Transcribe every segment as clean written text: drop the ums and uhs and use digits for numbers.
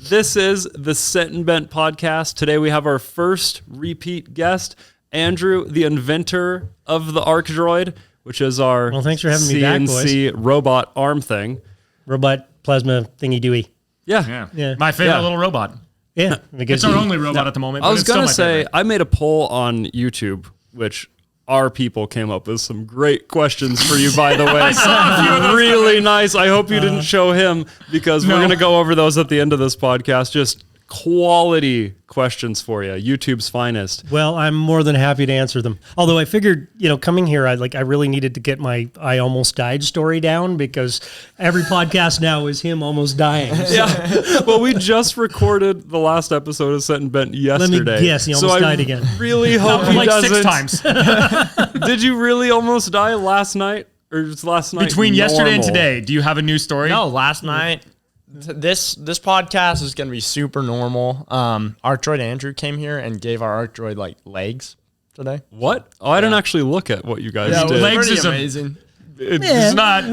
This is the Sent and Bent podcast. Today we have our first repeat guest, Andrew, the inventor of the Arc Droid, which is our thanks for having me back, CNC robot arm thing. Robot plasma thingy dooey. Yeah. My favorite little robot. Yeah. It's our only robot at the moment. I was going to say, favorite. I made a poll on YouTube, which our people came up with some great questions for you, by the way. I saw a few of those really nice. I hope you didn't show him because we're No. going to go over those at the end of this podcast. Just quality questions for you. YouTube's finest. Well, I'm more than happy to answer them. Although I figured, coming here, I really needed to get my I almost died story down because every podcast now is him almost dying. So Yeah. Well, we just recorded the last episode of Sent and Bent yesterday. Let me guess, he almost died again. Really hope he like doesn't. 6 times. Did you really almost die last night? Or was last night Between yesterday and normal? today, do you have a new story? No, last night. This podcast is gonna be super normal. Our Droid Andrew came here and gave our Arc Droid like legs today. What? Oh, I didn't actually look at what you guys Yeah, it was did. legs pretty is amazing. It's not.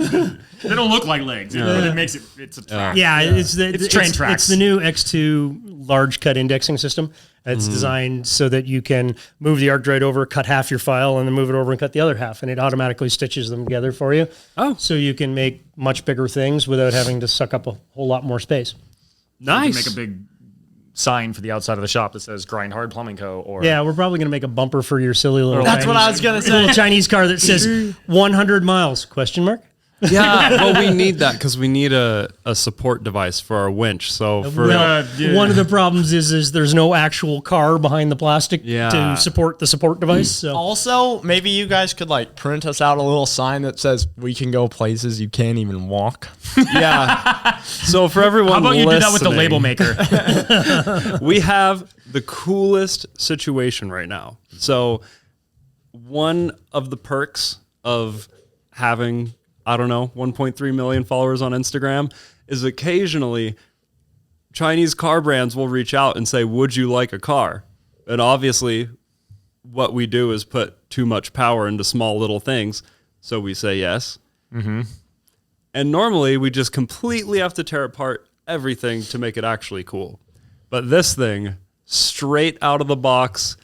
They don't look like legs. It makes it. It's a track. yeah, it's train tracks. It's the new X2 large cut indexing system. It's designed so that you can move the Arc Droid over, cut half your file, and then move it over and cut the other half, and it automatically stitches them together for you. Oh. So you can make much bigger things without having to suck up a whole lot more space. Nice. Make a big sign for the outside of the shop that says "Grind Hard Plumbing Co." Or Yeah, we're probably going to make a bumper for your silly little That's what I was gonna say. little Chinese car that says 100 miles, question mark? Yeah, well, we need that because we need a support device for our winch. So for Well, yeah. one of the problems is there's no actual car behind the plastic Yeah. to support the support device. So Also, maybe you guys could like print us out a little sign that says we can go places you can't even walk. yeah, so for everyone, how about you do that with the listening, label maker? We have the coolest situation right now. So one of the perks of having 1.3 million followers on Instagram is occasionally Chinese car brands will reach out and say, would you like a car? And obviously what we do is put too much power into small little things. So we say yes. Mm-hmm. And normally we just completely have to tear apart everything to make it actually cool. But this thing, straight out of the box,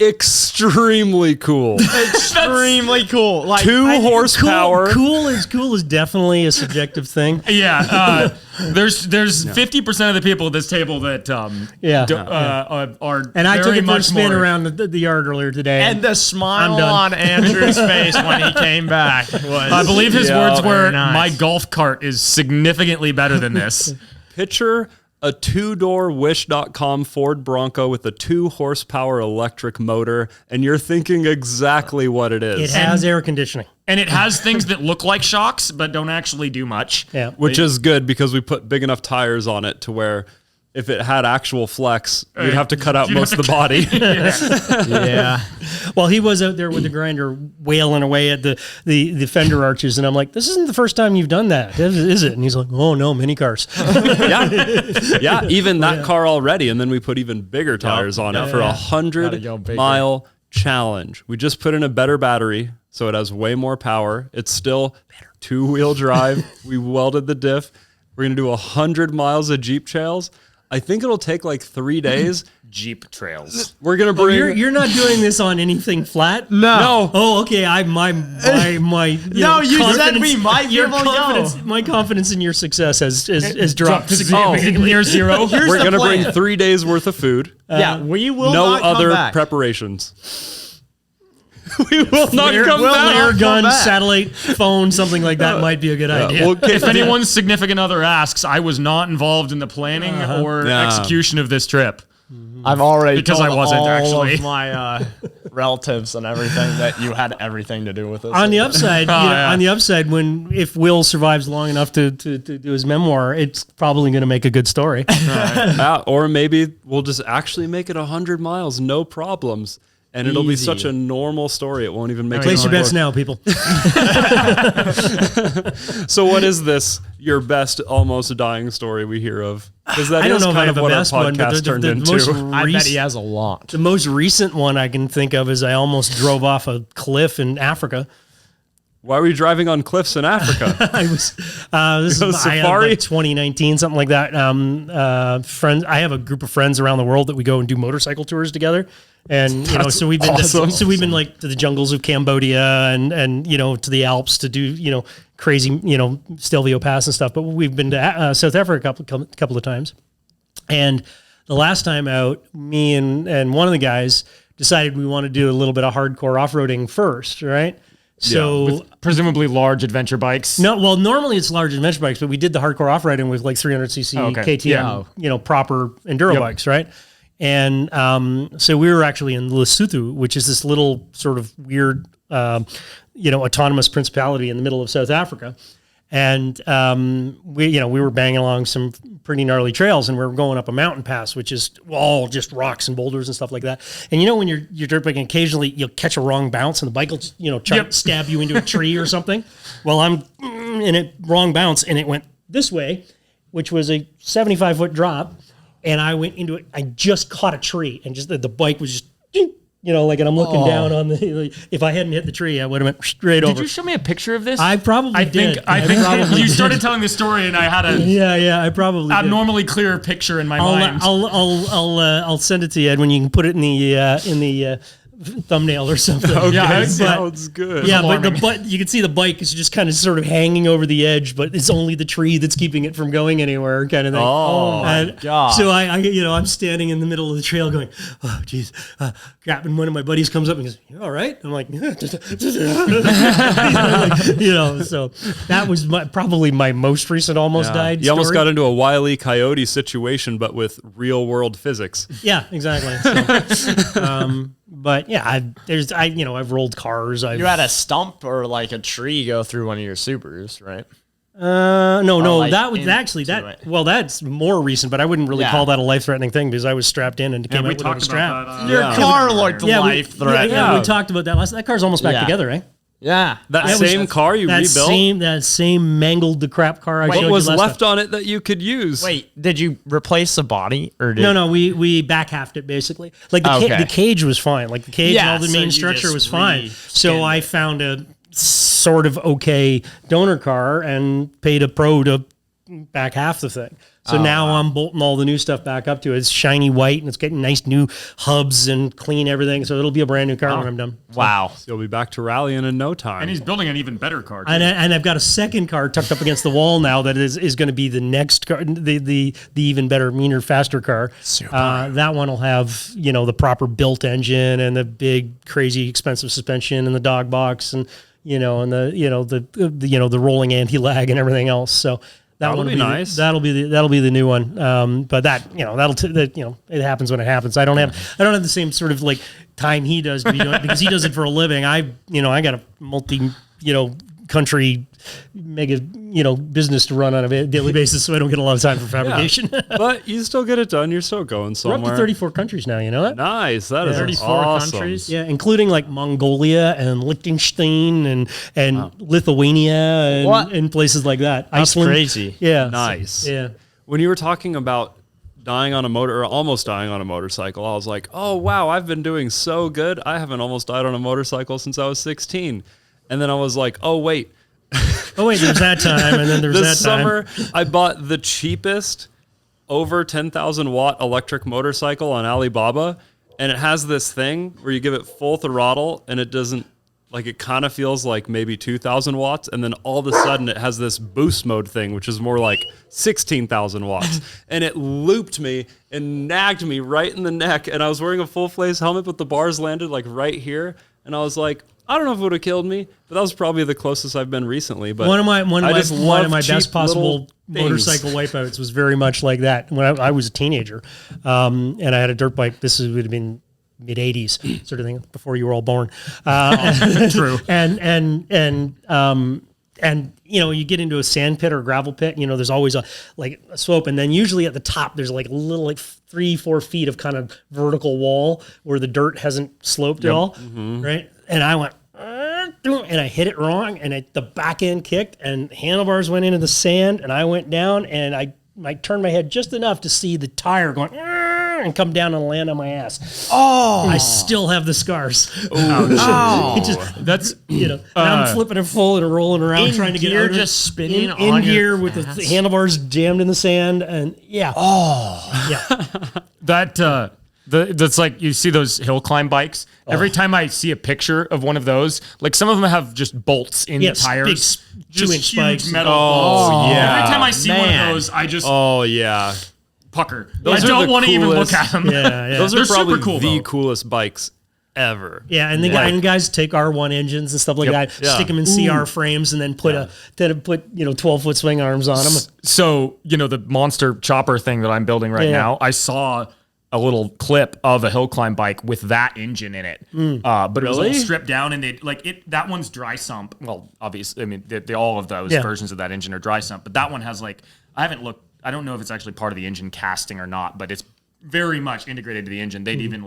extremely cool. Extremely cool. Like 2 horsepower. Cool is definitely a subjective thing. Yeah, there's 50% of the people at this table that are And I took very a much spin more. around the yard earlier today. and the smile I'm done. on Andrew's face when he came back was I believe his words were, very nice. "My golf cart is significantly better than this." Picture a 2-door Wish.com Ford Bronco with a 2 horsepower electric motor, and you're thinking exactly what it is. it has air conditioning. And it has things that look like shocks but don't actually do much. Yeah. Which is good because we put big enough tires on it to where if it had actual flex, you'd have to cut out most of the body. yeah. Well, he was out there with the grinder wailing away at the fender arches, and I'm like, this isn't the first time you've done that, is it? And he's like, oh no, mini cars. Yeah, even that car already. And then we put even bigger tires on it for a Gotta go bigger. 100-mile challenge. We just put in a better battery, so it has way more power. It's still 2-wheel drive. We welded the diff. We're going to do 100 miles of Jeep trails. I think it'll take like 3 days. Jeep trails. We're going to bring... You're not doing this on anything flat? No. Oh, okay. My No, you said we might your give a go. confidence, my confidence in your success has dropped significantly. Near zero. Here's We're the going to bring plan. 3 days worth of food. Yeah, we will No not come other back. preparations. We will not come Flare back. gun, back. satellite, phone, something like that might be a good idea. We'll If anyone's significant other asks, I was not involved in the planning or Yeah. execution of this trip. I've already Because told I wasn't, all actually. of my relatives and everything that you had everything to do with it. On the upside, yeah. on the upside, if Will survives long enough to do his memoir, it's probably going to make a good story. Or maybe we'll just actually make it 100 miles, no problems. And it'll be Easy. such a normal story. It won't even make Place your it bets now, people. So what is this, your best almost dying story we hear of? Because that I don't is know if I kind have of a what our best one, but podcast turned the into. most I bet he rec- has a lot. the most recent one I can think of is I almost drove off a cliff in Africa. Why were you driving on cliffs in Africa? I was this Go is safari? like 2019, something like that. Friends, I have a group of friends around the world that we go and do motorcycle tours together, and so we've been awesome. like to the jungles of Cambodia and to the Alps to do crazy Stelvio Pass and stuff. But we've been to South Africa a couple of times, and the last time out, me and one of the guys decided we want to do a little bit of hardcore off-roading first, right? So Presumably large adventure bikes. no, well, normally it's large adventure bikes, but we did the hardcore off-riding with like 300cc Okay. KTM, proper enduro bikes, right? And so we were actually in Lesotho, which is this little sort of weird, autonomous principality in the middle of South Africa. And we were banging along some pretty gnarly trails, and we were going up a mountain pass, which is all just rocks and boulders and stuff like that. And when you're dirt biking, occasionally you'll catch a wrong bounce, and the bike will try to stab you into a tree or something. Well, I'm in it wrong bounce, and it went this way, which was a 75-foot drop, and I went into it. I just caught a tree, and just the bike was just. And I'm looking down on if I hadn't hit the tree, I would have went straight over. Did you show me a picture of this? I probably did. I think you started telling the story, and I had a Yeah, I probably did. abnormally clear picture in my mind. I'll send it to you, Ed, when you can put it in the thumbnail or something. Okay, Sounds good. Yeah, but you can see the bike is just kind of sort of hanging over the edge, but it's only the tree that's keeping it from going anywhere, kind of thing. Oh my God. So I'm standing in the middle of the trail going, oh geez, crap. And one of my buddies comes up and goes, "You all right?" I'm like, so that was probably my most recent almost died. You almost story. got into a Wile E. Coyote situation, but with real world physics. Yeah, exactly. So, but yeah, I've rolled cars. You had a stump or like a tree go through one of your Supers, right? No, like that was into actually it. Well, that's more recent, but I wouldn't really Yeah. call that a life-threatening thing because I was strapped in and Yeah, came we out without a talked strap. about that. Your car looked life we threatening. talked about that last. That car's almost back Yeah. together, eh? Yeah. That same car you rebuilt? That same mangled the crap car I showed What you was last left time. on it that you could use? Wait, did you replace the body or did No, we back halved it basically. Like the cage was fine. Like the cage and all the so main you structure just was fine. So re-skinned I it. found a sort of okay donor car and paid a pro to back half the thing. So now I'm bolting all the new stuff back up to it. It's shiny white and it's getting nice new hubs and clean everything. So it'll be a brand new car when I'm done. Wow. You'll be back to rallying in no time. And he's building an even better car. too. And I've got a second car tucked up against the wall now that is going to be the next car, the even better, meaner, faster car. That one will have the proper built engine and the big, crazy, expensive suspension and the dog box and and the rolling anti-lag and everything else. So that That'll one will be nice. That'll be the new one. But it happens when it happens. I don't have the same sort of like time he does to be doing it because he does it for a living. I got a multi country mega business to run on a daily basis, so I don't get a lot of time for fabrication. But you still get it done. You're still going We're up somewhere. to 34 countries now. You know that? Nice. That is 34 awesome. countries? Yeah, including like Mongolia and Liechtenstein and Lithuania and places like that. That's Iceland. crazy. Yeah. Nice. Yeah. When you were talking about dying on a motor or almost dying on a motorcycle, I was like, oh, wow, I've been doing so good. I haven't almost died on a motorcycle since I was 16. And then I was like, oh, wait. Oh wait, there's that time, and then there's This that time. summer, I bought the cheapest over 10,000 watt electric motorcycle on Alibaba. And it has this thing where you give it full throttle and it doesn't, like, it kind of feels like maybe 2,000 watts. And then all of a sudden it has this boost mode thing, which is more like 16,000 watts. And it looped me and nagged me right in the neck. And I was wearing a full face helmet, but the bars landed like right here. And I was like, I don't know if it would have killed me, but that was probably the closest I've been recently. But One of my cheap best possible little things. motorcycle wipeouts was very much like that when I was a teenager, and I had a dirt bike. Would have been mid '80s sort of thing before you were all born. True. And you get into a sand pit or gravel pit. There's always a slope, and then usually at the top there's like a little 3-4 feet of kind of vertical wall where the dirt hasn't sloped at all, right? And I went, and I hit it wrong, and the back end kicked, and handlebars went into the sand, and I went down, and I turned my head just enough to see the tire going, and come down and land on my ass. Oh, I still have the scars. That's And I'm flipping it full and rolling around trying to get out of it. just spinning in gear with the handlebars jammed in the sand, and that's like you see those hill climb bikes. Every time I see a picture of one of those, like some of them have just bolts in the tires, big just 2-inch huge spikes. metal. Oh, yeah. Every time I see one Man. of those, I just Oh yeah, pucker. Those I are don't the want to even look coolest. at them. Yeah. those They're are probably super cool, the though. coolest bikes ever. Yeah, and the guys take R1 engines and stuff like that, Yeah. stick them in CR frames, and then put 12-foot swing arms on them. So, the monster chopper thing that I'm building right Yeah. now, I saw a little clip of a hill climb bike with that engine in it. But it was all Really? stripped down, and that one's dry sump. Well, obviously, I mean, all of those versions of that engine are dry sump, but that one has I haven't looked, I don't know if it's actually part of the engine casting or not, but it's very much integrated to the engine. They'd even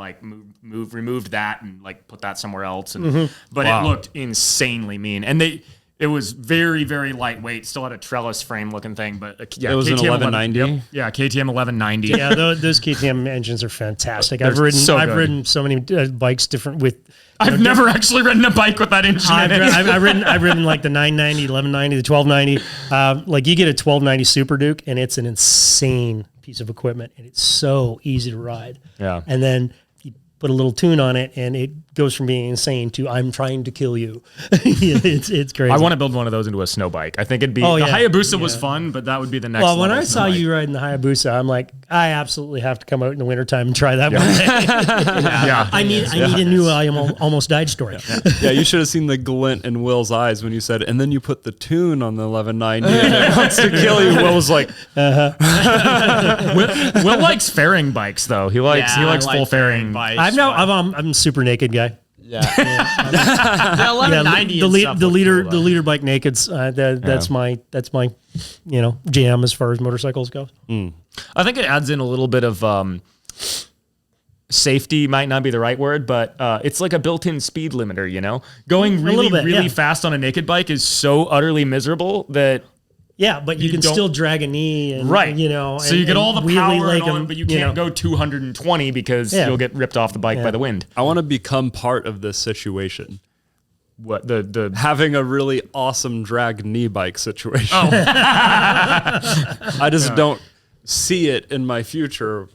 removed that and put that somewhere else. And but it looked insanely mean. And it was very, very lightweight. Still had a trellis frame looking thing, but It was an KTM 1190? Yeah, KTM 1190. Yeah, those KTM engines are fantastic. I've They're ridden so I've good. ridden so many bikes different with. I've never actually ridden a bike with that engine in it. I've ridden like the 990, 1190, the 1290. You get a 1290 Super Duke, and it's an insane piece of equipment, and it's so easy to ride. Yeah. And then you put a little tune on it, and it goes from being insane to I'm trying to kill you. It's crazy. I want to build one of those into a snow bike. I think it'd be Oh, the yeah. Hayabusa was fun, but that would be the next. Well, when level I saw snow you bike. riding the Hayabusa, I'm like, I absolutely have to come out in the wintertime and try that one day. yeah, I need a new I almost died story. Yeah, you should have seen the glint in Will's eyes when you said, and then you put the tune on the 1190 and it wants to kill you. Will was like, Will likes fairing bikes though. He likes full fairing. I'm a super naked guy. Yeah. The 1190 the and leader stuff look cool, leader bike nakeds. That's my jam as far as motorcycles go. I think it adds in a little bit of safety. Might not be the right word, but it's like a built-in speed limiter. Going really, little bit, really yeah. fast on a naked bike is so utterly miserable that. Yeah, but you can don't- still drag a knee, and Right. So you get all the power and all, but you can't go. go 220 because you'll get ripped off the bike by the wind. I want to become part of this situation. What the Having a really awesome drag knee bike situation. Oh. I just don't see it in my future.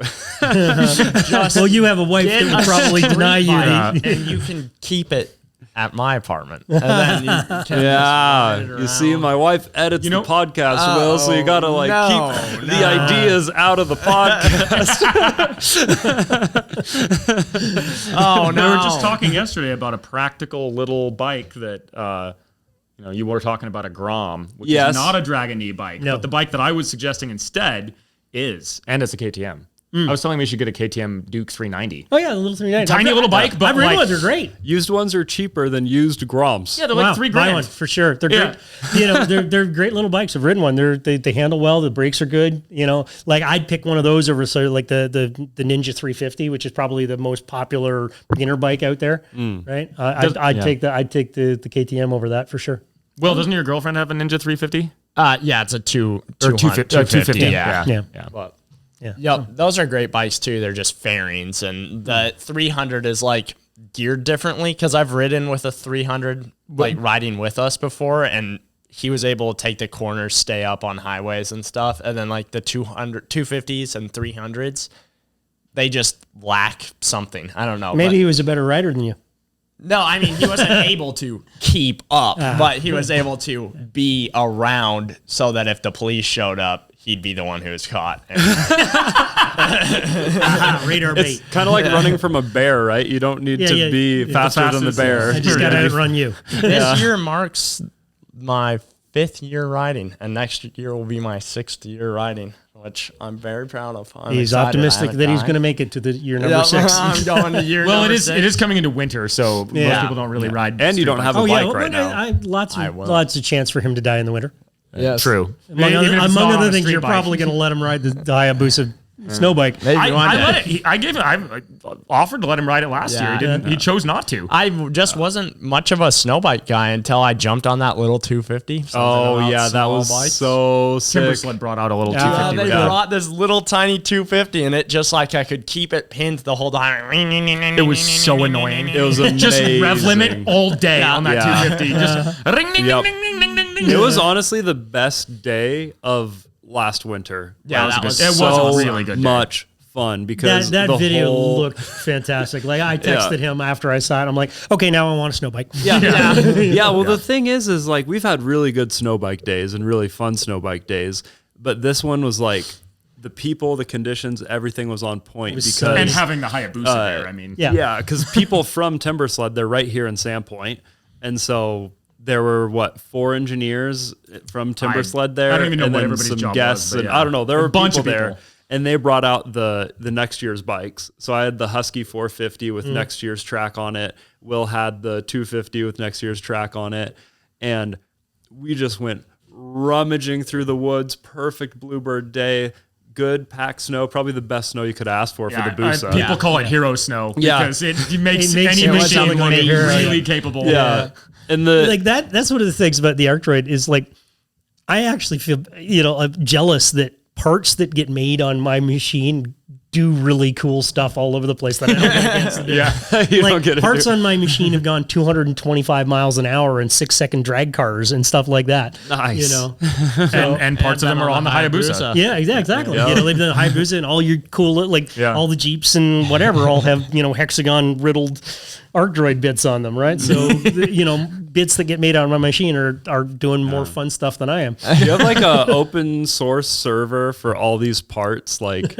Well, you have a wife that would probably deny you. and you can keep it at my apartment. And then you can just ride it You see, around. my wife edits the podcast, Will, so you got to keep the no. ideas out of the podcast. Oh no! We were just talking yesterday about a practical little bike that you were talking about a Grom, which Yes. is not a Dragon knee bike. No. But the bike that I was suggesting instead is, and it's a KTM. I was telling me you should get a KTM Duke 390. Oh yeah, the little 390. Tiny little bike, but I've ridden like- ones. They're great. Used ones are cheaper than used Groms. Yeah, they're Wow, like $3 buy grand. one for sure. They're Yeah. great. They're great little bikes. I've ridden one. They handle well. The brakes are good. I'd pick one of those over the Ninja 350, which is probably the most popular beginner bike out there. Right? I'd take the KTM over that for sure. Well, doesn't your girlfriend have a Ninja 350? Yeah, it's a 250. 250. Yeah. Yeah. Yep, those are great bikes too. They're just fairings, and the 300 is geared differently because I've ridden with a 300 riding with us before, and he was able to take the corners, stay up on highways and stuff, and then the 250s and 300s, they just lack something. I don't know. Maybe he was a better rider than you. No, I mean, he wasn't able to keep up, but he was able to be around so that if the police showed up, he'd be the one who was caught. Radar bait. It's kind of like running from a bear, right? You don't need to be faster than the bear. I just got to outrun you. This year marks my 5th year riding, and next year will be my 6th year riding, which I'm very proud of. He's optimistic that he's going to make it to the year number 6. I'm going to year Well, number it is 6. it is coming into winter, so most people don't really ride. And you don't have a Oh yeah, bike right now. lots of chance for him to die in the winter. Yes. True. Among other things, you're probably going to let him ride the Hayabusa, snow bike. Maybe I one day. let it. I offered to let him ride it last year. He didn't. He chose not to. I just wasn't much of a snow bike guy until I jumped on that little 250. Oh yeah, that was so sick. Timbersled brought out a little Yeah, 250. they with that. brought this little tiny 250, and it just like I could keep it pinned the whole time. It was so annoying. It was amazing. Just rev limit all day on that Yeah. 250. Just ring, ding, Yep. ding, ding, ding, ding, ding. It was honestly the best day of last winter. Yeah, It was so a really good day. much fun because That the video whole, looked fantastic. Like I texted him after I saw it. I'm like, okay, now I want a snow bike. Yeah, well, the thing is like we've had really good snow bike days and really fun snow bike days, but this one was like the people, the conditions, everything was on point because And having the Hayabusa there, I mean. Yeah. because people from Timbersled, they're right here in Sandpoint, and so there were 4 engineers from Timbersled there, I don't even know and what then everybody's some job guests, was, but and yeah. I don't know, there were A bunch people of there. people. And they brought out the next year's bikes. So I had the Husky 450 with next year's track on it. Will had the 250 with next year's track on it. And we just went rummaging through the woods. Perfect bluebird day. Good packed snow. Probably the best snow you could ask for the Busa. People call it hero snow because it makes It makes any it look machine like look a hero, really yeah. capable. Yeah. And the Like that's one of the things about the Arc Droid is like, I actually feel, I'm jealous that parts that get made on my machine do really cool stuff all over the place that I don't get a chance to do. you Like don't get parts it. on my machine have gone 225 miles an hour in 6-second drag cars and stuff like that. Nice. And parts of them are on the Hayabusa. Yeah, exactly. They've done Hayabusa and all your cool, all the Jeeps and whatever all have, hexagon riddled Arc Droid bits on them, right? So, bits that get made on my machine are doing more fun stuff than I am. You have like a open source server for all these parts, like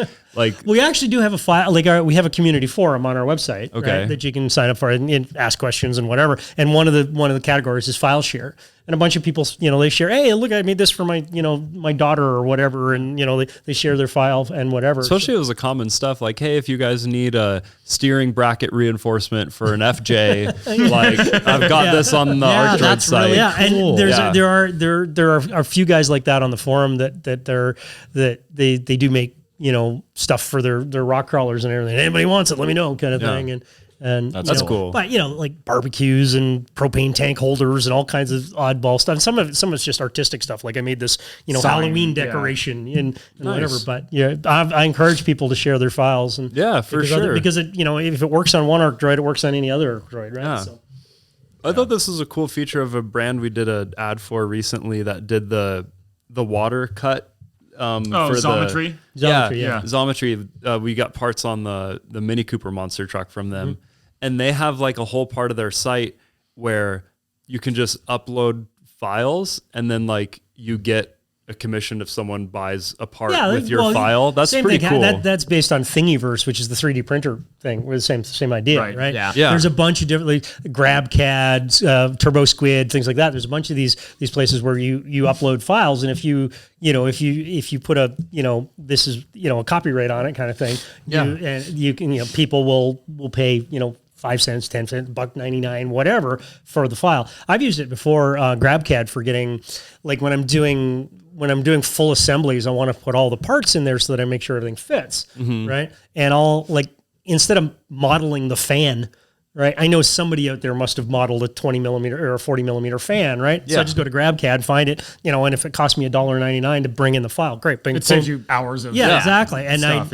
We actually do have a file, we have a community forum on our website, Okay. right, that you can sign up for and ask questions and whatever. And one of the categories is file share. And a bunch of people, they share, hey, look, I made this for my, my daughter or whatever. And, they share their file and whatever. especially it was a common stuff like, hey, if you guys need a steering bracket reinforcement for an FJ, like I've got this on the Arc Droid site. Yeah, and Yeah. there are a few guys like that on the forum that they do make stuff for their rock crawlers and everything. Anybody wants it, let me know, kind of thing. And That's cool. But like barbecues and propane tank holders and all kinds of oddball stuff. Some of it's just artistic stuff. Like I made this Halloween decoration and whatever. But I encourage people to share their files and For sure. because it if it works on one Arc Droid, it works on any other Arc Droid, right? Yeah. So. I thought this was a cool feature of a brand we did an ad for recently that did the water cut. For Zometry? Zometry, yeah. Zometry. We got parts on the Mini Cooper monster truck from them, and they have like a whole part of their site where you can just upload files, and then like you get a commission if someone buys a part with your file. That's same pretty thing. cool. That's based on Thingiverse, which is the 3D printer thing. With the same idea, right? Yeah. There's a bunch of different GrabCAD, Turbo Squid, things like that. There's a bunch of these places where you upload files, and if you put a this is a copyright on it kind of thing, you can people will pay 5 cents, 10 cents, $1.99, whatever for the file. I've used it before, GrabCAD, for getting like when I'm doing full assemblies, I want to put all the parts in there so that I make sure everything fits, right? And I'll instead of modeling the fan, right? I know somebody out there must have modeled a 20 millimeter or a 40 millimeter fan, right? So I just go to GrabCAD, find it, and if it costs me $1.99 to bring in the file, great. It saves you hours of exactly. And stuff,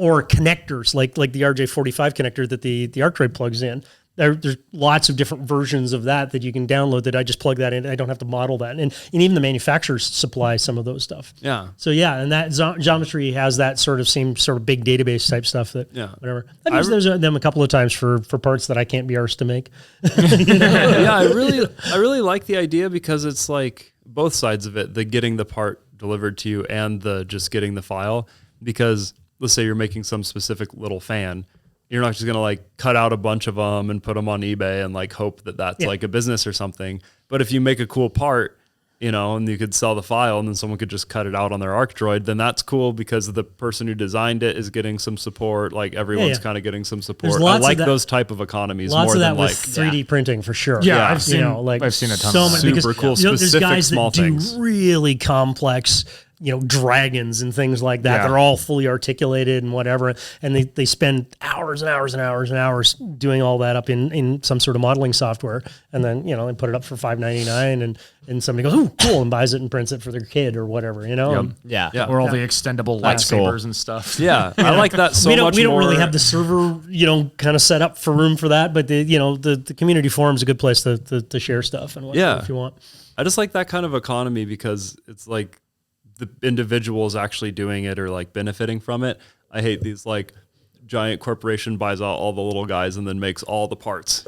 or connectors like the RJ45 connector that the Arc Droid plugs in. There's lots of different versions of that you can download that I just plug that in. I don't have to model that. And even the manufacturers supply some of those stuff. Yeah. So and that Geometry has that same sort of big database type stuff whatever. I've used them a couple of times for parts that I can't be arsed to make. I really like the idea because it's like both sides of it, the getting the part delivered to you and the just getting the file. Because let's say you're making some specific little fan, you're not just going to like cut out a bunch of them and put them on eBay and like hope that that's like a business or something. But if you make a cool part, and you could sell the file and then someone could just cut it out on their Arc Droid, then that's cool because the person who designed it is getting some support. Like everyone's kind of getting some support. I like those type of economies lots more of that than with like 3D printing for sure. Yeah, I've seen a ton of that. Super cool, there's specific guys small that things. do really complex dragons and things like that. Yeah. They're all fully articulated and whatever. And they spend hours and hours and hours and hours doing all that up in some sort of modeling software. And then, they put it up for $5.99 and somebody goes, "Oh, cool," and buys it and prints it for their kid or whatever, Yeah. Or all the extendable lightsabers and stuff. Yeah, I like that so much. We don't really have the server, kind of set up for room for that, but the community forum is a good place to share stuff and whatnot if you want. I just like that kind of economy because it's like the individuals actually doing it or like benefiting from it. I hate these like giant corporation buys out all the little guys and then makes all the parts,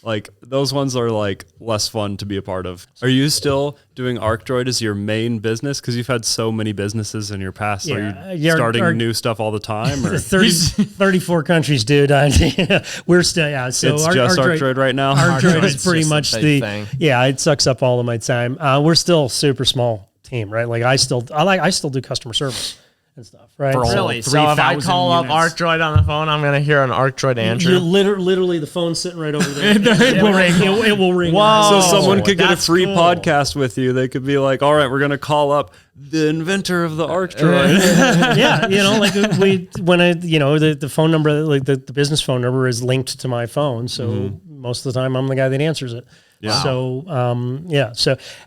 like those ones are like less fun to be a part of. Are you still doing ArcDroid as your main business? Cause you've had so many businesses in your past. Are you starting new stuff all the time? Or? 34 countries, dude. We're still, so it's just ArcDroid right now. ArcDroid is pretty much the thing. It sucks up all of my time. We're still super small team, right? Like I still do customer service and stuff, right? For all Really? So if I 3,000 call up units. ArcDroid on the phone, I'm going to hear an ArcDroid answer. You literally the phone's sitting right over there. It will ring. It will ring. Whoa. So someone could get a That's free cool. podcast with you. They could be like, all right, we're going to call up the inventor of the ArcDroid. Yeah, the phone number, like the business phone number is linked to my phone. So most of the time I'm the guy that answers it. Yeah. So,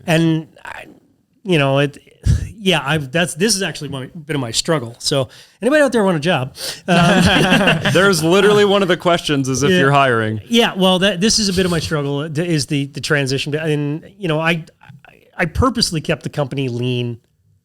and this is actually a bit of my struggle. So anybody out there want a job? There's literally one of the questions is if you're hiring. Yeah, well, this is a bit of my struggle is the transition. And, I purposely kept the company lean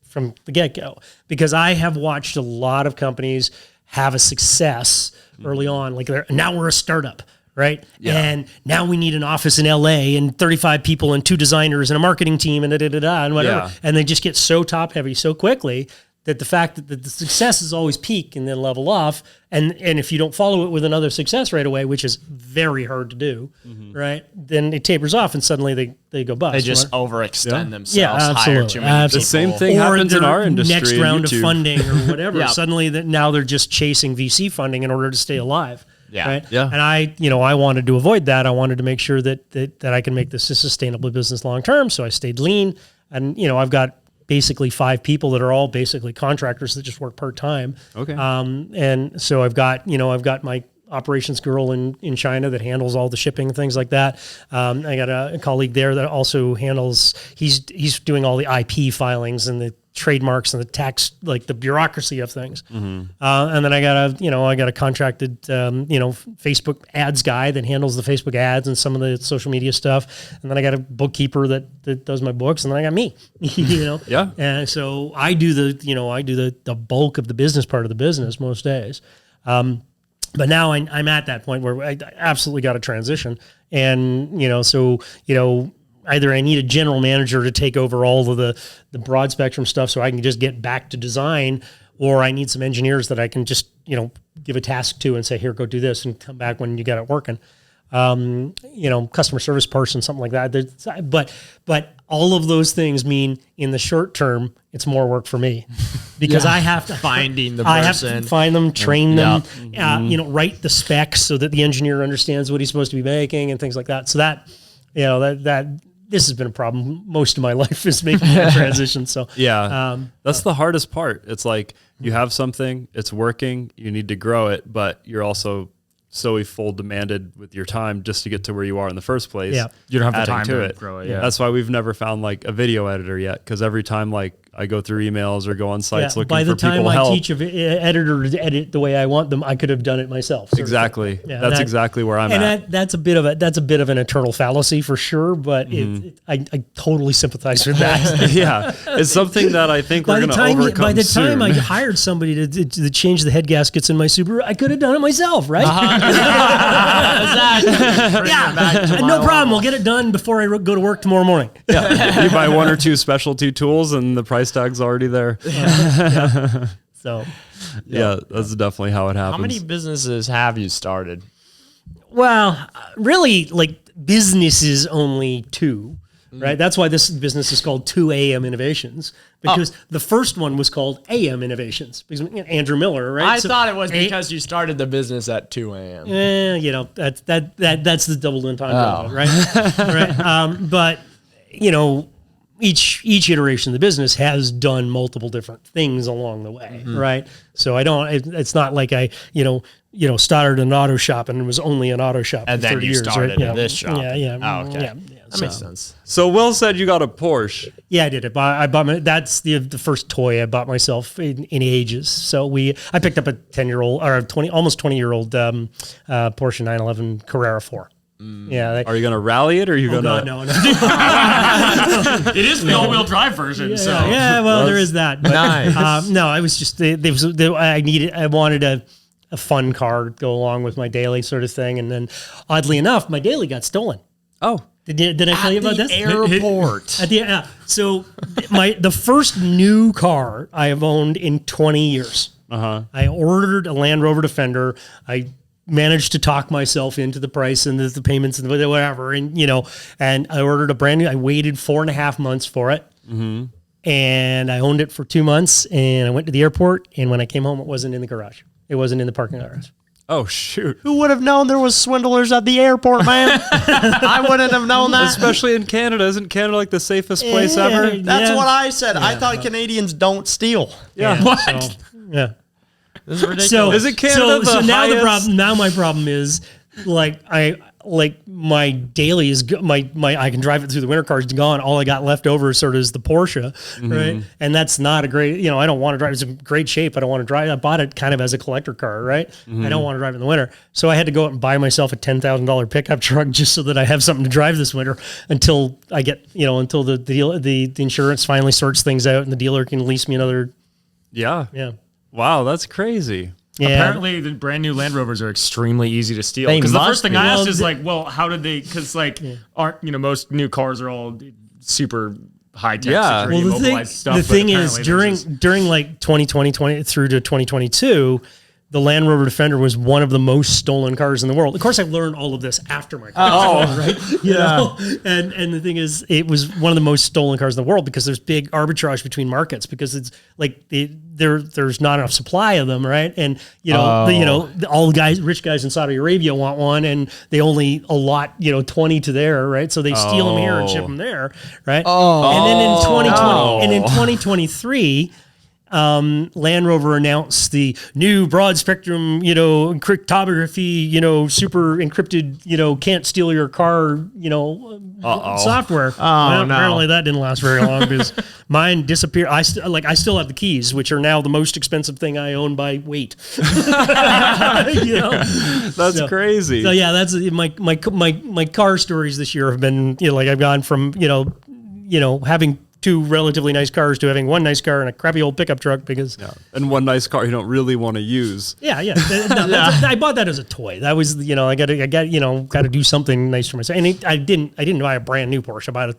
from the get-go because I have watched a lot of companies have a success early on. Like now we're a startup, right? Yeah. And now we need an office in LA and 35 people and 2 designers and a marketing team and and whatever. Yeah. And they just get so top heavy so quickly that the fact that the success is always peak and then level off. And if you don't follow it with another success right away, which is very hard to do, right? Then it tapers off and suddenly they go bust. They just right? overextend themselves, Yeah, hire absolutely. too many people. The same thing Or happens in their our industry. next in round YouTube. of funding or whatever. Yeah. Suddenly now they're just chasing VC funding in order to stay alive. Yeah. Right? Yeah. And I wanted to avoid that. I wanted to make sure that I can make this a sustainable business long term. So I stayed lean. And I've got basically 5 people that are all basically contractors that just work part time. Okay. And so I've got my operations girl in China that handles all the shipping and things like that. I got a colleague there that also handles, he's doing all the IP filings and the trademarks and the tax, like the bureaucracy of things. And then I got a contracted, Facebook ads guy that handles the Facebook ads and some of the social media stuff. And then I got a bookkeeper that does my books. And then I got me, Yeah. And so I do the bulk of the business part of the business most days. But now I'm at that point where I absolutely got to transition. And, either I need a general manager to take over all of the broad spectrum stuff so I can just get back to design, or I need some engineers that I can just, give a task to and say, here, go do this and come back when you got it working. Customer service person, something like that. But all of those things mean in the short term, it's more work for me because I have to finding the I have to person. find them, train them, write the specs so that the engineer understands what he's supposed to be making and things like that. So that this has been a problem most of my life is making that transition. So Yeah. That's the hardest part. It's like you have something, it's working, you need to grow it, but you're also so full demanded with your time just to get to where you are in the first place. Yeah. You don't have the adding time to it. grow it. Yeah. That's why we've never found like a video editor yet. Cause every time like I go through emails or go on sites looking by the for people time I help. teach an editor to edit the way I want them, I could have done it myself. sort of thing. Exactly. Yeah, That's exactly where I'm at. And that's a bit of an eternal fallacy for sure, but I totally sympathize with that. Yeah. It's something that I think we're going to overcome by the time soon. I hired somebody to change the head gaskets in my Subaru, I could have done it myself, right? Yeah, no problem. We'll get it done before I go to work tomorrow morning. You buy 1 or 2 specialty tools and the price tag's already there. So, Yeah, that's definitely how it happens. How many businesses have you started? well, really, like businesses only 2. Right, that's why this business is called 2 AM Innovations because the first one was called AM Innovations because Andrew Miller, right? I thought it was because you started the business at 2 a.m. That's the double entendre, of it, right? Right. But each iteration of the business has done multiple different things along the way, right? So it's not like I started an auto shop and it was only an auto shop And for then 30 you years, started right? in this shop. Yeah. Oh, okay. Yeah. That makes sense. So Will said you got a Porsche. Yeah, I did. I bought that's the first toy I bought myself in ages. So I picked up a 10-year-old or almost 20-year-old Porsche 911 Carrera 4. Yeah. Are you gonna rally it, or are you gonna? No. It is the all-wheel drive version. So Well, there is that. But, Nice. no, I was just I wanted a fun car to go along with my daily sort of thing, and oddly enough, my daily got stolen. Oh, Did I tell you about this? Airport. So the first new car I have owned in 20 years. I ordered a Land Rover Defender. I managed to talk myself into the price and the payments and whatever, and I ordered a brand new. I waited 4.5 months for it, and I owned it for 2 months. And I went to the airport, and when I came home, it wasn't in the garage. It wasn't in the parking garage. oh shoot! Who would have known there was swindlers at the airport, man? I wouldn't have known that. Especially in Canada, isn't Canada like the safest place ever? That's what I said. I thought Canadians don't steal. Yeah. What? Yeah. This is ridiculous. So Is it Canada So the now the highest- problem. Now my problem is my daily is I can drive it through the winter car is gone. All I got left over sort of is the Porsche, right? And that's not a great. I don't want to drive. It's in great shape. I don't want to drive. I bought it kind of as a collector car, right? I don't want to drive in the winter, so I had to go out and buy myself a $10,000 pickup truck just so that I have something to drive this winter until I get until the insurance finally sorts things out and the dealer can lease me another. Yeah. Yeah. Wow, that's crazy. Yeah. Apparently, the brand new Land Rovers are extremely easy to steal. They Because the must first thing be. I asked Well, is how did they? Because aren't most new cars are all super high tech Yeah. security Well, mobilized stuff. the but thing is, apparently there's just- during like 2020 through to 2022, the Land Rover Defender was one of the most stolen cars in the world. Of course, I learned all of this after my car, right? You know? And the thing is, it was one of the most stolen cars in the world because there's big arbitrage between markets because it's like there's not enough supply of them, right? And all the rich guys in Saudi Arabia want one, and they only allot 20 to there, right? So they steal them here and ship them there, right? And then in 2020 and in 2023. Land Rover announced the new broad spectrum, cryptography, super encrypted, can't steal your car, software. Well, no. apparently that didn't last very long because mine disappeared. I still have the keys, which are now the most expensive thing I own by weight. That's crazy. So yeah, that's my car stories this year have been, I've gone from, having two relatively nice cars to having one nice car and a crappy old pickup truck because and one nice car you don't really want to use. I bought that as a toy. That was I got to do something nice for myself. And I didn't buy a brand new Porsche. I bought a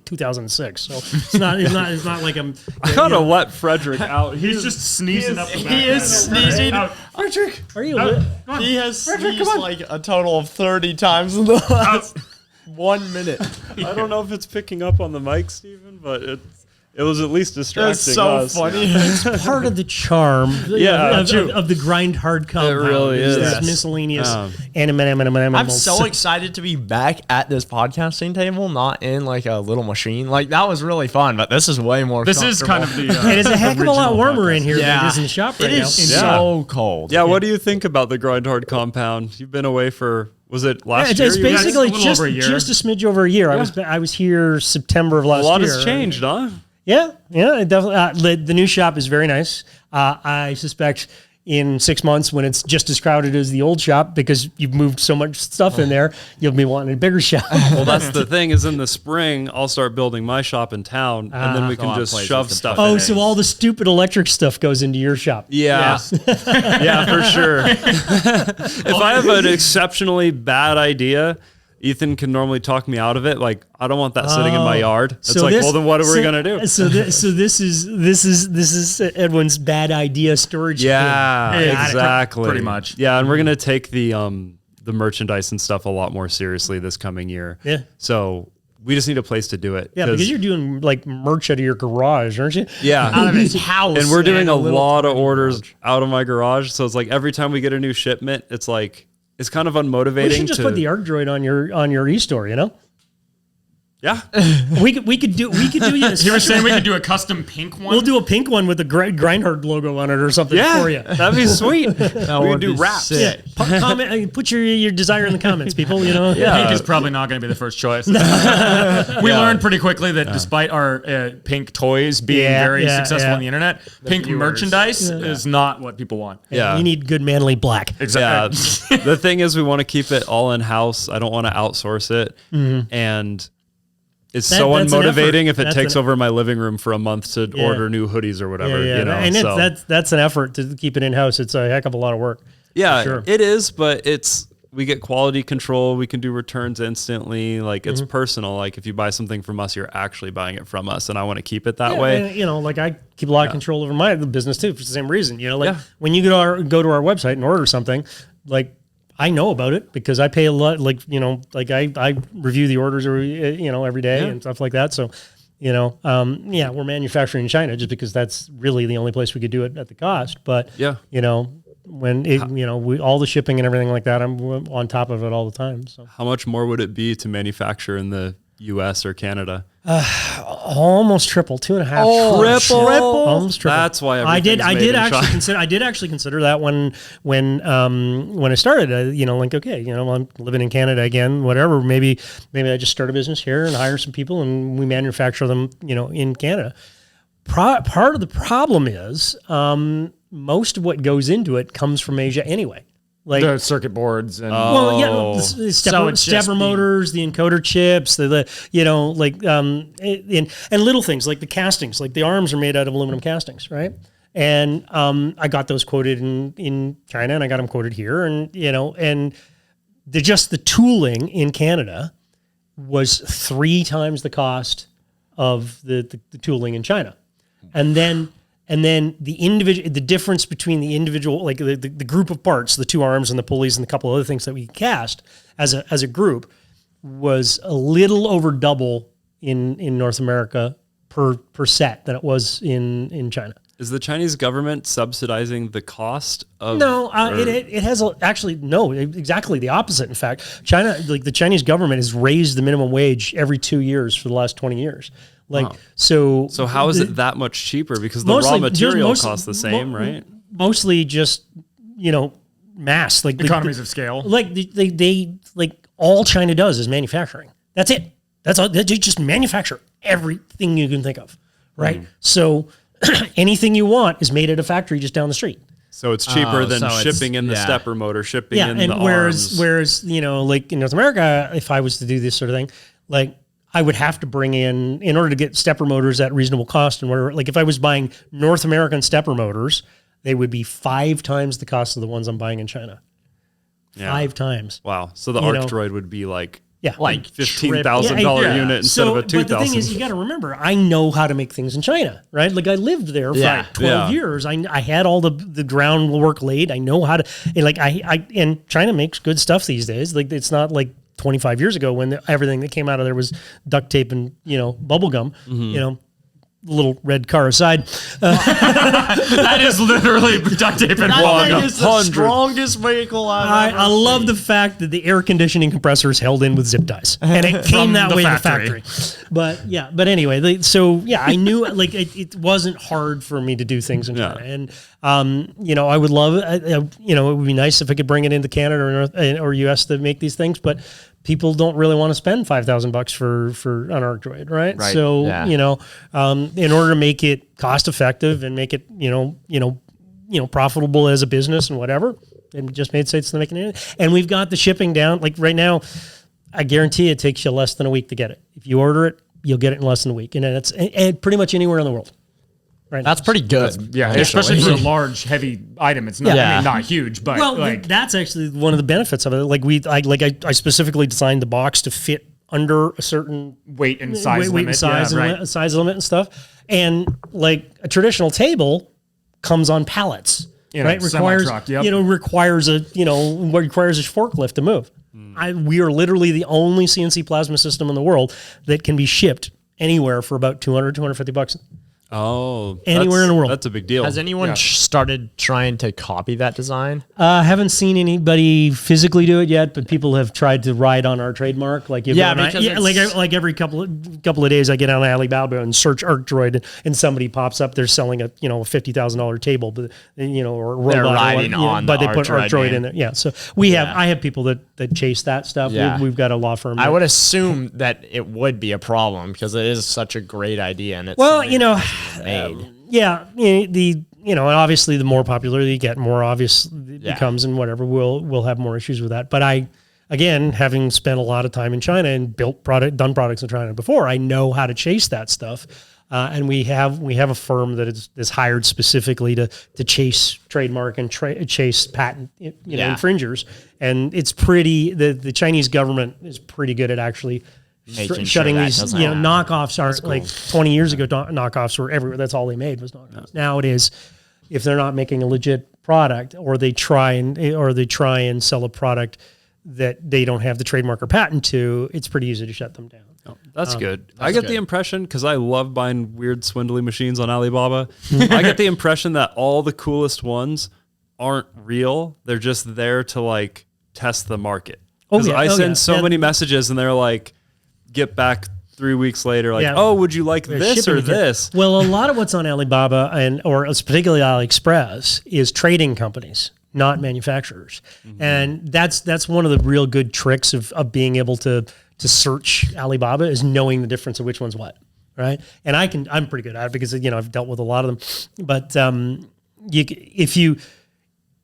2006. So it's not like I'm. I gotta let Frederick out. He's just sneezing up the back. He is sneezing. Frederick, are you? He has sneezed like a total of 30 times in the last 1 minute. I don't know if it's picking up on the mic, Steven, but it was at least distracting. That's so us. funny. It's part of the charm of the grind hard compound. really is. This Yes. miscellaneous I'm animals. so excited to be back at this podcasting table, not in like a little machine. Like that was really fun, but this is way more. This is kind of comfortable. the. And it's a heck of a lot original warmer podcast. in here than Yeah. it is in the shop right It now. is Yeah. so cold. Yeah, what do you think about the grind hard compound? You've been away for was it last It's year? You guys- basically a little just over a year. just a smidge over a year. I was here September of last a year. lot has changed, huh? Yeah, it definitely. The new shop is very nice. I suspect in 6 months, when it's just as crowded as the old shop, because you've moved so much stuff in there, you'll be wanting a bigger shop. Well, that's the thing. Is in the spring, I'll start building my shop in town, and then we can just shove stuff. Oh, in. so all the stupid electric stuff goes into your shop. Yeah, yeah, for sure. If I have an exceptionally bad idea, Ethan can normally talk me out of it. Like, I don't want that sitting in my yard. It's well, then what are we gonna do? So this is Edwin's bad idea storage. Yeah, bin. exactly. Pretty much. Yeah, and we're gonna take the merchandise and stuff a lot more seriously this coming year. Yeah. So we just need a place to do it. Yeah, because you're doing like merch out of your garage, aren't you? Yeah. Out of his house. And we're doing man, a little lot of tiny orders garage. out of my garage. So it's like every time we get a new shipment, it's like it's kind of unmotivating. We should just put the Arc Droid on your e-store, Yeah. We could do you. You were saying we could do a custom pink one? We'll do a pink one with the Grindhard logo on it or something for you. That'd be sweet. We could do wraps. Yeah. Comment, put your desire in the comments, people. You know. Pink is probably not going to be the first choice. We learned pretty quickly that despite our pink toys being very successful on the internet, pink merchandise is not what people want. Yeah. You need good manly black. Exactly. The thing is, we want to keep it all in house. I don't want to outsource it, and it's so unmotivating if it takes over my living room for a month to order new hoodies or whatever. You know, and that's an effort to keep it in house. It's a heck of a lot of work. Yeah, it is, but we get quality control. We can do returns instantly. Like it's personal. Like if you buy something from us, you're actually buying it from us, and I want to keep it that way. And, you know, like I keep a lot of control over my business too for the same reason. You know, like when you go to our website and order something, like I know about it because I pay a lot. Like you know, like I review the orders every day and stuff like that. So. You know, we're manufacturing in China just because that's really the only place we could do it at the cost. But you know, when all the shipping and everything like that, I'm on top of it all the time. So how much more would it be to manufacture in the U.S. or Canada? Almost triple, 2.5. Triple, almost triple. That's why I did actually consider that when I started. I'm living in Canada again. Whatever, maybe I just start a business here and hire some people and we manufacture them, in Canada. Part of the problem is most of what goes into it comes from Asia anyway. Like the circuit boards and the stepper motors, the encoder chips, and little things like the castings, like the arms are made out of aluminum castings, right? And I got those quoted in China, and I got them quoted here, and the tooling in Canada was 3 times the cost of the tooling in China, and then the difference between the individual, like the group of parts, the 2 arms and the pulleys and a couple other things that we cast as a group was a little over double in North America per set than it was in China. Is the Chinese government subsidizing the cost of? No, it has exactly the opposite. In fact, China, like the Chinese government has raised the minimum wage every 2 years for the last 20 years. So how is it that much cheaper? Because the raw material costs the same, right? Mostly just, mass, like economies of scale. Like they all China does is manufacturing. That's it. That's all. They just manufacture everything you can think of, right? So anything you want is made at a factory just down the street. So it's cheaper than shipping in the stepper motor, shipping in the arms. Whereas, like in North America, if I was to do this sort of thing, like I would have to bring in order to get stepper motors at reasonable cost and whatever. Like if I was buying North American stepper motors, they would be 5 times the cost of the ones I'm buying in China. 5 times. Wow. So the Droid would be like $15,000 unit instead of a $2,000. But the thing is, you got to remember, I know how to make things in China, right? Like I lived there for like 12 years. I had all the groundwork laid. I know how to, and China makes good stuff these days. Like it's not like 25 years ago when everything that came out of there was duct tape and, bubble gum, little red car aside. That is literally duct tape and bubble gum. That is the strongest vehicle I've ever I love seen. the fact that the air conditioning compressor is held in with zip ties, and it came that way in the factory. But anyway, I knew it wasn't hard for me to do things in China, and I would love it. It would be nice if I could bring it into Canada or US to make these things, but people don't really want to spend $5,000 for an arc droid, right? So in order to make it cost effective and make it profitable as a business and whatever, it just made sense to make it. And we've got the shipping down. Like right now, I guarantee it takes you less than a week to get it. If you order it, you'll get it in less than a week, and it's pretty much anywhere in the world. Right. That's pretty good. Especially for a large, heavy item. It's not, not huge, but that's actually one of the benefits of it. I specifically designed the box to fit under a certain weight and size limit, size limit and stuff. And like a traditional table comes on pallets, right? Requires requires a forklift to move. We are literally the only CNC plasma system in the world that can be shipped anywhere for about $200, $250. Oh, Anywhere in the world. That's a big deal. Has anyone started trying to copy that design? Haven't seen anybody physically do it yet, but people have tried to ride on our trademark. Like like every couple of days, I get on Alibaba and search Arc Droid, and somebody pops up. They're selling a $50,000 table, but or a robot. They're riding on, but the they put Arc Droid in there. Yeah, so I have people that chase that stuff. Yeah. We've got a law firm. I would assume that it would be a problem because it is such a great idea, and it's made. And obviously the more popular you get, more obvious it becomes, and whatever, we'll have more issues with that. But again, having spent a lot of time in China and done products in China before, I know how to chase that stuff. And we have a firm that is hired specifically to chase trademark and chase patent infringers. And it's the Chinese government is pretty good at actually shutting these knockoffs. Are like 20 years ago, knockoffs were everywhere. That's all they made was knockoffs. Nowadays, if they're not making a legit product, or they try and sell a product that they don't have the trademark or patent to, it's pretty easy to shut them down. Oh, that's good. I get the impression, because I love buying weird swindly machines on Alibaba, I get the impression that all the coolest ones aren't real. They're just there to test the market. Because I send so many messages and they're like, get back 3 weeks later, would you like this or this? Well, a lot of what's on Alibaba or particularly AliExpress is trading companies, not manufacturers. Mm-hmm. And that's one of the real good tricks of being able to search Alibaba, is knowing the difference of which one's what, right? And I'm pretty good at it because I've dealt with a lot of them. But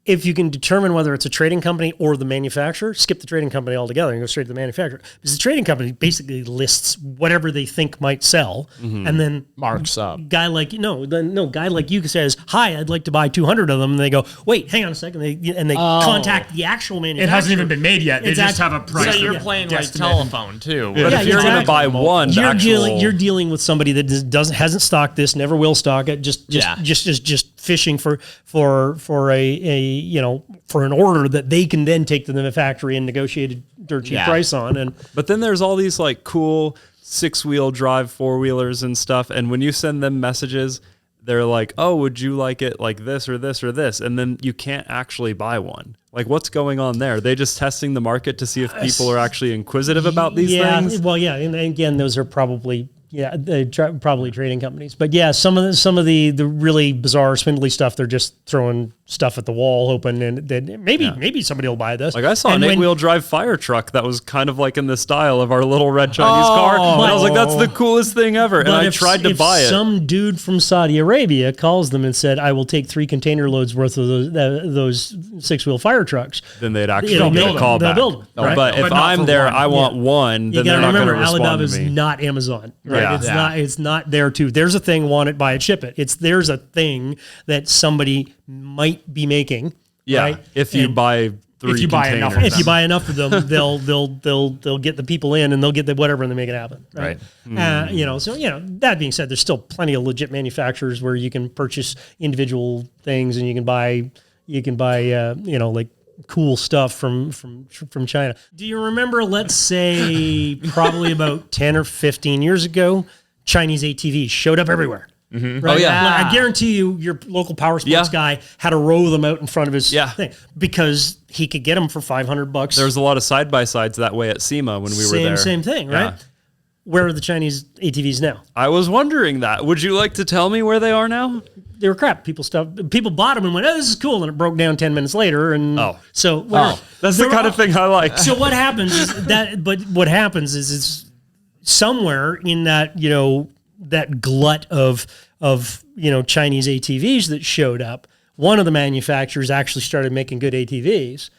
if you can determine whether it's a trading company or the manufacturer, skip the trading company altogether and go straight to the manufacturer. Because the trading company basically lists whatever they think might sell, and then marks up. Guy like you says, "Hi, I'd like to buy 200 of them," and they go, "Wait, hang on a second," and they contact the actual manufacturer. It hasn't even been made yet. They just have a price. So you're playing like telephone too. Yeah. But if you're going to buy one, you're dealing with somebody that hasn't stocked this, never will stock it. Just fishing for an order that they can then take to the factory and negotiate a dirt cheap price on. But then there's all these cool 6-wheel drive 4-wheelers and stuff. And when you send them messages, they're like, "Oh, would you like it like this or this or this?" And then you can't actually buy one. What's going on there? Are they just testing the market to see if people are actually inquisitive about these things? Well, yeah. And again, those are probably probably trading companies. But yeah, some of the really bizarre, swindly stuff, they're just throwing stuff at the wall, hoping that maybe somebody will buy this. I saw an 8-wheel drive fire truck that was kind of in the style of our little red Chinese car. And I was like, that's the coolest thing ever. And I tried to buy it. Some dude from Saudi Arabia calls them and said, "I will take 3 container loads worth of those 6-wheel fire trucks," then they'd actually get a call back. They'll build them. Right? But if I'm there, I want one. Then they're not going to respond Alibaba's to me. not Amazon. Right? It's not there too. There's a thing, want it, buy it, ship it. There's a thing that somebody might be making. Yeah. Right? If you buy 3 containers. If you buy enough of them, they'll get the people in, and they'll get the whatever, and they make it happen. Right. That being said, there's still plenty of legit manufacturers where you can purchase individual things, and you can buy cool stuff from China. Do you remember, let's say probably about 10 or 15 years ago, Chinese ATVs showed up everywhere? Mm-hmm. Right? Oh, yeah. I guarantee you, your local power sports guy had to row them out in front of his thing because he could get them for $500. There was a lot of side-by-sides that way at SEMA when we were there. Same thing, right? Yeah. Where are the Chinese ATVs now? I was wondering that. Would you like to tell me where they are now? They were crap. People bought them and went, "Oh, this is cool," and it broke down 10 minutes later. And that's the kind of thing I like. So what happens is that? But what happens is somewhere in that that glut of Chinese ATVs that showed up, one of the manufacturers actually started making good ATVs.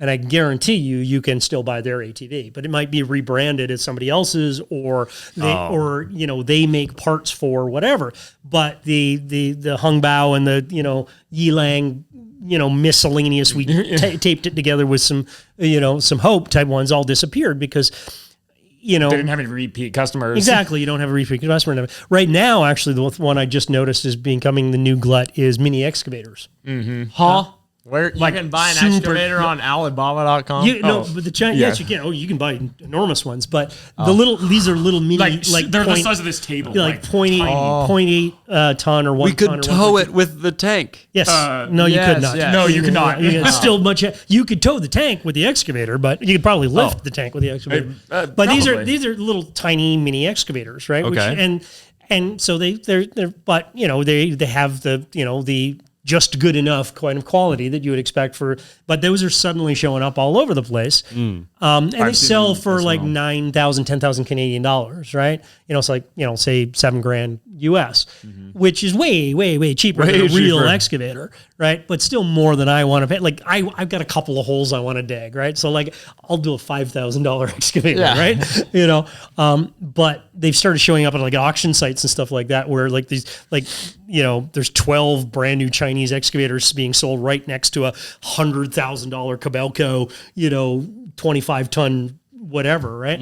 And I guarantee you can still buy their ATV, but it might be rebranded as somebody else's, or they make parts for whatever. But the Hongbao and the Yilang miscellaneous, we taped it together with some Hope type ones, all disappeared because they didn't have any repeat customers. Exactly, you don't have a repeat customer. Right now, actually, the one I just noticed is becoming the new glut is mini excavators. Mm-hmm. Where you Like, can buy an super- excavator on Alibaba.com? No, but the China, yes, you can. Oh, you can buy enormous ones, but these are little mini, like they're the size of this table. like 0.8 ton or 1 We ton. could or tow 1.2. it with the tank. Yes. No, you yes, could not. yes. No, you could not. It's still much. You could tow the tank with the excavator, but you could probably lift the tank with the excavator. But these probably. are little tiny mini excavators, right? Okay. And so they're but they have the just good enough kind of quality that you would expect but those are suddenly showing up all over the place. And they sell for like 9,000, 10,000 Canadian dollars, right? It's like, say $7,000 US, which is way, way, way cheaper than a real excavator, right? But still more than I want to pay. Like I've got a couple of holes I want to dig, right? So like I'll do a $5,000 excavator, right? But they've started showing up at like auction sites and stuff like that, where like these, there's 12 brand new Chinese excavators being sold right next to a $100,000 Kobelco, 25-ton whatever, right?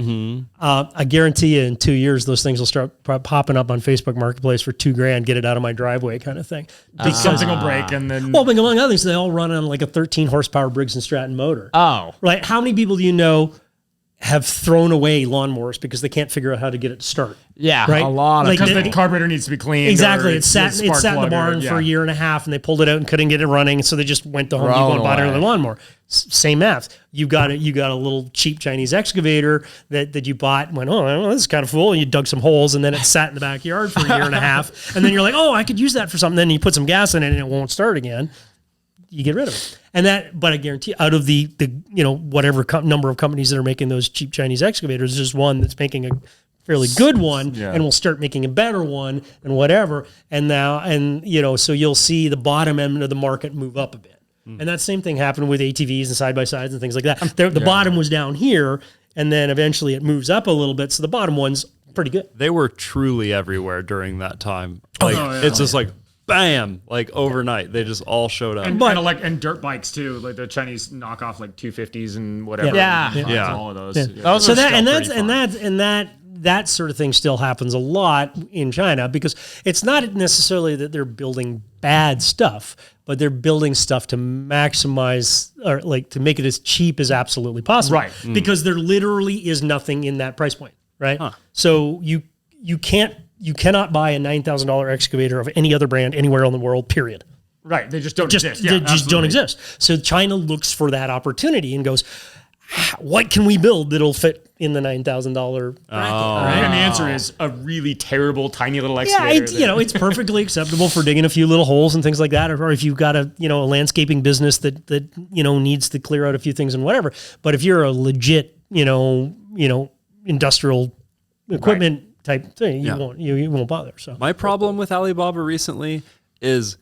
I guarantee you in 2 years, those things will start popping up on Facebook Marketplace for $2,000, get it out of my driveway kind of thing. Because something will break and then... Well, among other things, they all run on like a 13 horsepower Briggs & Stratton motor. Oh. Right? How many people do you know have thrown away lawnmowers because they can't figure out how to get it to start? Yeah, right? a lot of Because the carburetor needs to be cleaned. Exactly. Or It sat in the barn for a year and a half, and they pulled it out and couldn't get it running, so they just went to Home Depot and bought another lawnmower. Same math. You got a little cheap Chinese excavator that you bought and went, oh, well, this is kind of full, and you dug some holes, and then it sat in the backyard for a year and a half, and then you're like, oh, I could use that for something. Then you put some gas in it, and it won't start again. You get rid of it. But I guarantee out of the whatever number of companies that are making those cheap Chinese excavators, there's one that's making a fairly good one and will start making a better one and whatever. So you'll see the bottom end of the market move up a bit. And that same thing happened with ATVs and side-by-sides and things like that. The bottom was down here, and then eventually it moves up a little bit. So the bottom one's pretty good. They were truly everywhere during that time. It's just like, bam, like overnight, they just all showed up. And dirt bikes too, like the Chinese knockoff like 250s and whatever. Yeah. All of those. Yeah. So that sort of thing still happens a lot in China, because it's not necessarily that they're building bad stuff, but they're building stuff to maximize or like to make it as cheap as absolutely possible. Right. Because there literally is nothing in that price point, right? So you cannot buy a $9,000 excavator of any other brand anywhere in the world, period. Right. They just don't exist. They just don't exist. So China looks for that opportunity and goes, what can we build that'll fit in the $9,000 bracket? Right? And the answer is a really terrible, tiny little excavator. Yeah, it's perfectly acceptable for digging a few little holes and things like that, or if you've got a landscaping business that needs to clear out a few things and whatever. But if you're a legit industrial equipment type thing, you won't bother. So my problem with Alibaba recently is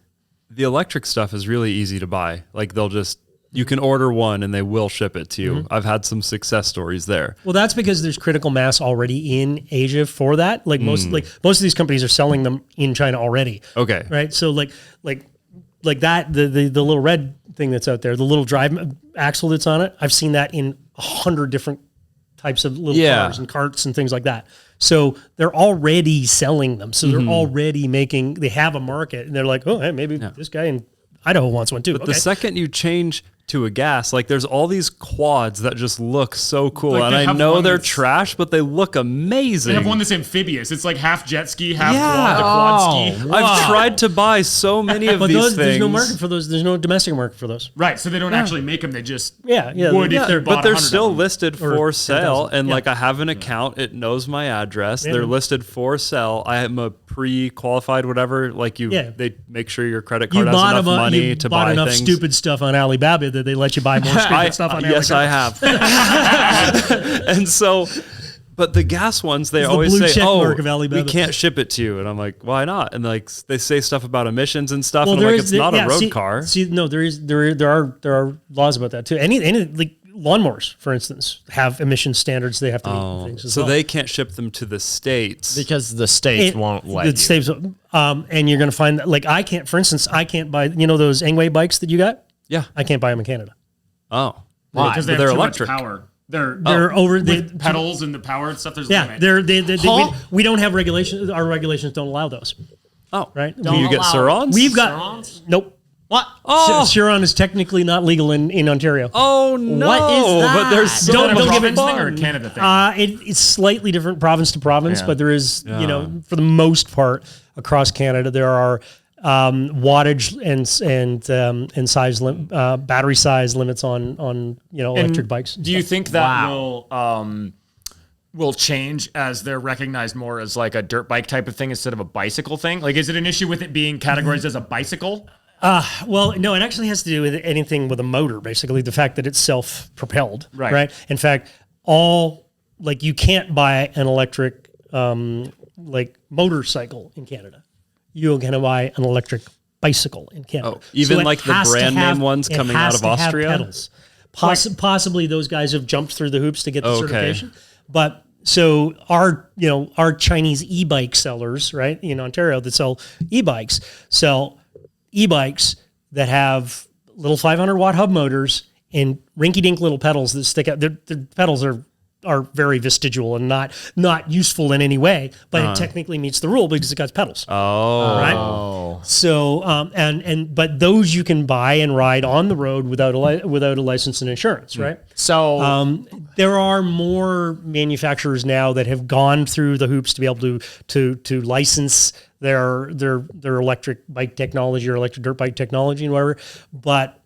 the electric stuff is really easy to buy. Like you can order one and they will ship it to you. I've had some success stories there. Well, that's because there's critical mass already in Asia for that. Like most of these companies are selling them in China already. Okay. Right. So like that, the little red thing that's out there, the little drive axle that's on it, I've seen that in 100 different types of little cars and carts and things like that. So they're already selling them. So they're already they have a market, and they're like, oh, hey, maybe this guy in Idaho wants one too. But the second you change to a gas, like there's all these quads that just look so cool. Like and I know they're trash, but they look amazing. They have one that's amphibious. It's like half jet ski, half quad ski. I've tried to buy so many of these things. There's no market for those. There's no domestic market for those. Right, so they don't actually make them. They just would if they're but they're 100 still of them. listed for sale. 10,000. And like I have an account, it knows my address. They're listed for sale. I am a pre-qualified whatever. Like they make sure your credit card has enough money to buy enough things. Stupid stuff on Alibaba that they let you buy more stupid stuff on Alibaba. Yes, I have. And so, but the gas ones, they always blue say, check mark of Alibaba. we can't ship it to you. And I'm like, why not? And like, they say stuff about emissions and stuff. And I'm like, it's not a road car. There are laws about that too. Any like lawnmowers, for instance, have emission standards they have to meet. Things so they can't ship them to the States. Because the states won't let you. States, and you're going to find that, like, I can't buy, those Engway bikes that you got? Yeah. I can't buy them in Canada. Oh. Why? Because they're too electric. much power. They're over the the pedals and the power and stuff. There's we don't have regulations. Our regulations don't allow those. Oh. Right? Do you get Surons? We've got, nope. What? Oh, Chiron is technically not legal in Ontario. oh no! What is that? But there's so Don't Is that a give it province thing or a fun. Canada thing? It's slightly different province to province, Yeah. but there is, for the most part across Canada, there are wattage and size battery size limits on electric bikes. Do you think that will change as they're recognized more as like a dirt bike type of thing instead of a bicycle thing? Like, is it an issue with it being categorized as a bicycle? Well, no, it actually has to do with anything with a motor, basically the fact that it's self-propelled, Right. In fact, you can't buy an electric motorcycle in Canada. You're going to buy an electric bicycle in Canada. Oh, even it like the has to brand have- name ones it coming has out of to have Austria? pedals. Possibly those guys have jumped through the hoops to get the Okay. certification. But so our Chinese e-bike sellers, right, in Ontario that sell e-bikes that have little 500-watt hub motors and rinky-dink little pedals that stick out. Their pedals are very vestigial and not useful in any way, but it technically meets the rule because it got pedals. Oh, Right. So but those you can buy and ride on the road without a license and insurance, right? So There are more manufacturers now that have gone through the hoops to be able to license their electric bike technology or electric dirt bike technology and whatever, but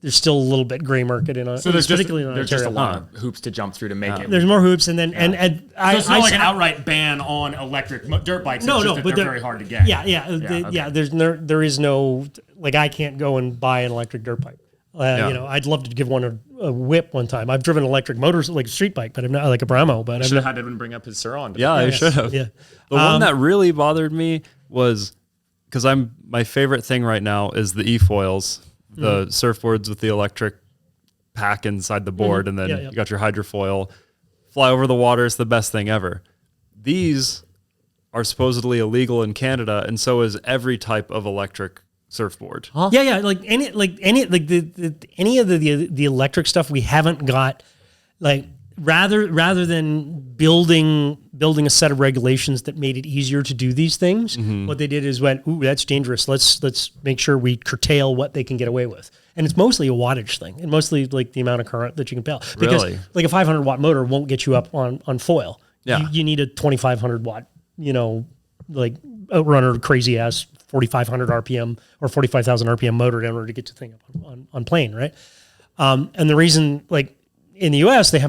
there's still a little bit gray market in So there's just, particularly in there's just a Ontario. lot of hoops to jump through to make it. There's more hoops, and then So it's not like an outright ban on electric dirt bikes. It's just that they're very hard to get. Yeah. There is no, like, I can't go and buy an electric dirt bike. I'd love to give one a whip one time. I've driven electric motors, like a street bike, but I'm not like a Bramo. But Should have had Edwin bring up his Suron. yeah, I should have. Yeah. The one that really bothered me was because my favorite thing right now is the e-foils, the surfboards with the electric pack inside the board, and then you got your hydrofoil. Fly over the water is the best thing ever. These are supposedly illegal in Canada, and so is every type of electric surfboard. Yeah, like any of the electric stuff we haven't got, like rather than building a set of regulations that made it easier to do these things, what they did is went, ooh, that's dangerous. Let's make sure we curtail what they can get away with. And it's mostly a wattage thing, and mostly like the amount of current that you can pay. Because Really? like a 500-watt motor won't get you up on foil. Yeah. You need a 2,500-watt, like outrunner, crazy ass 4,500 RPM or 45,000 RPM motor in order to get the thing up on plane, right? And the reason, like in the US, they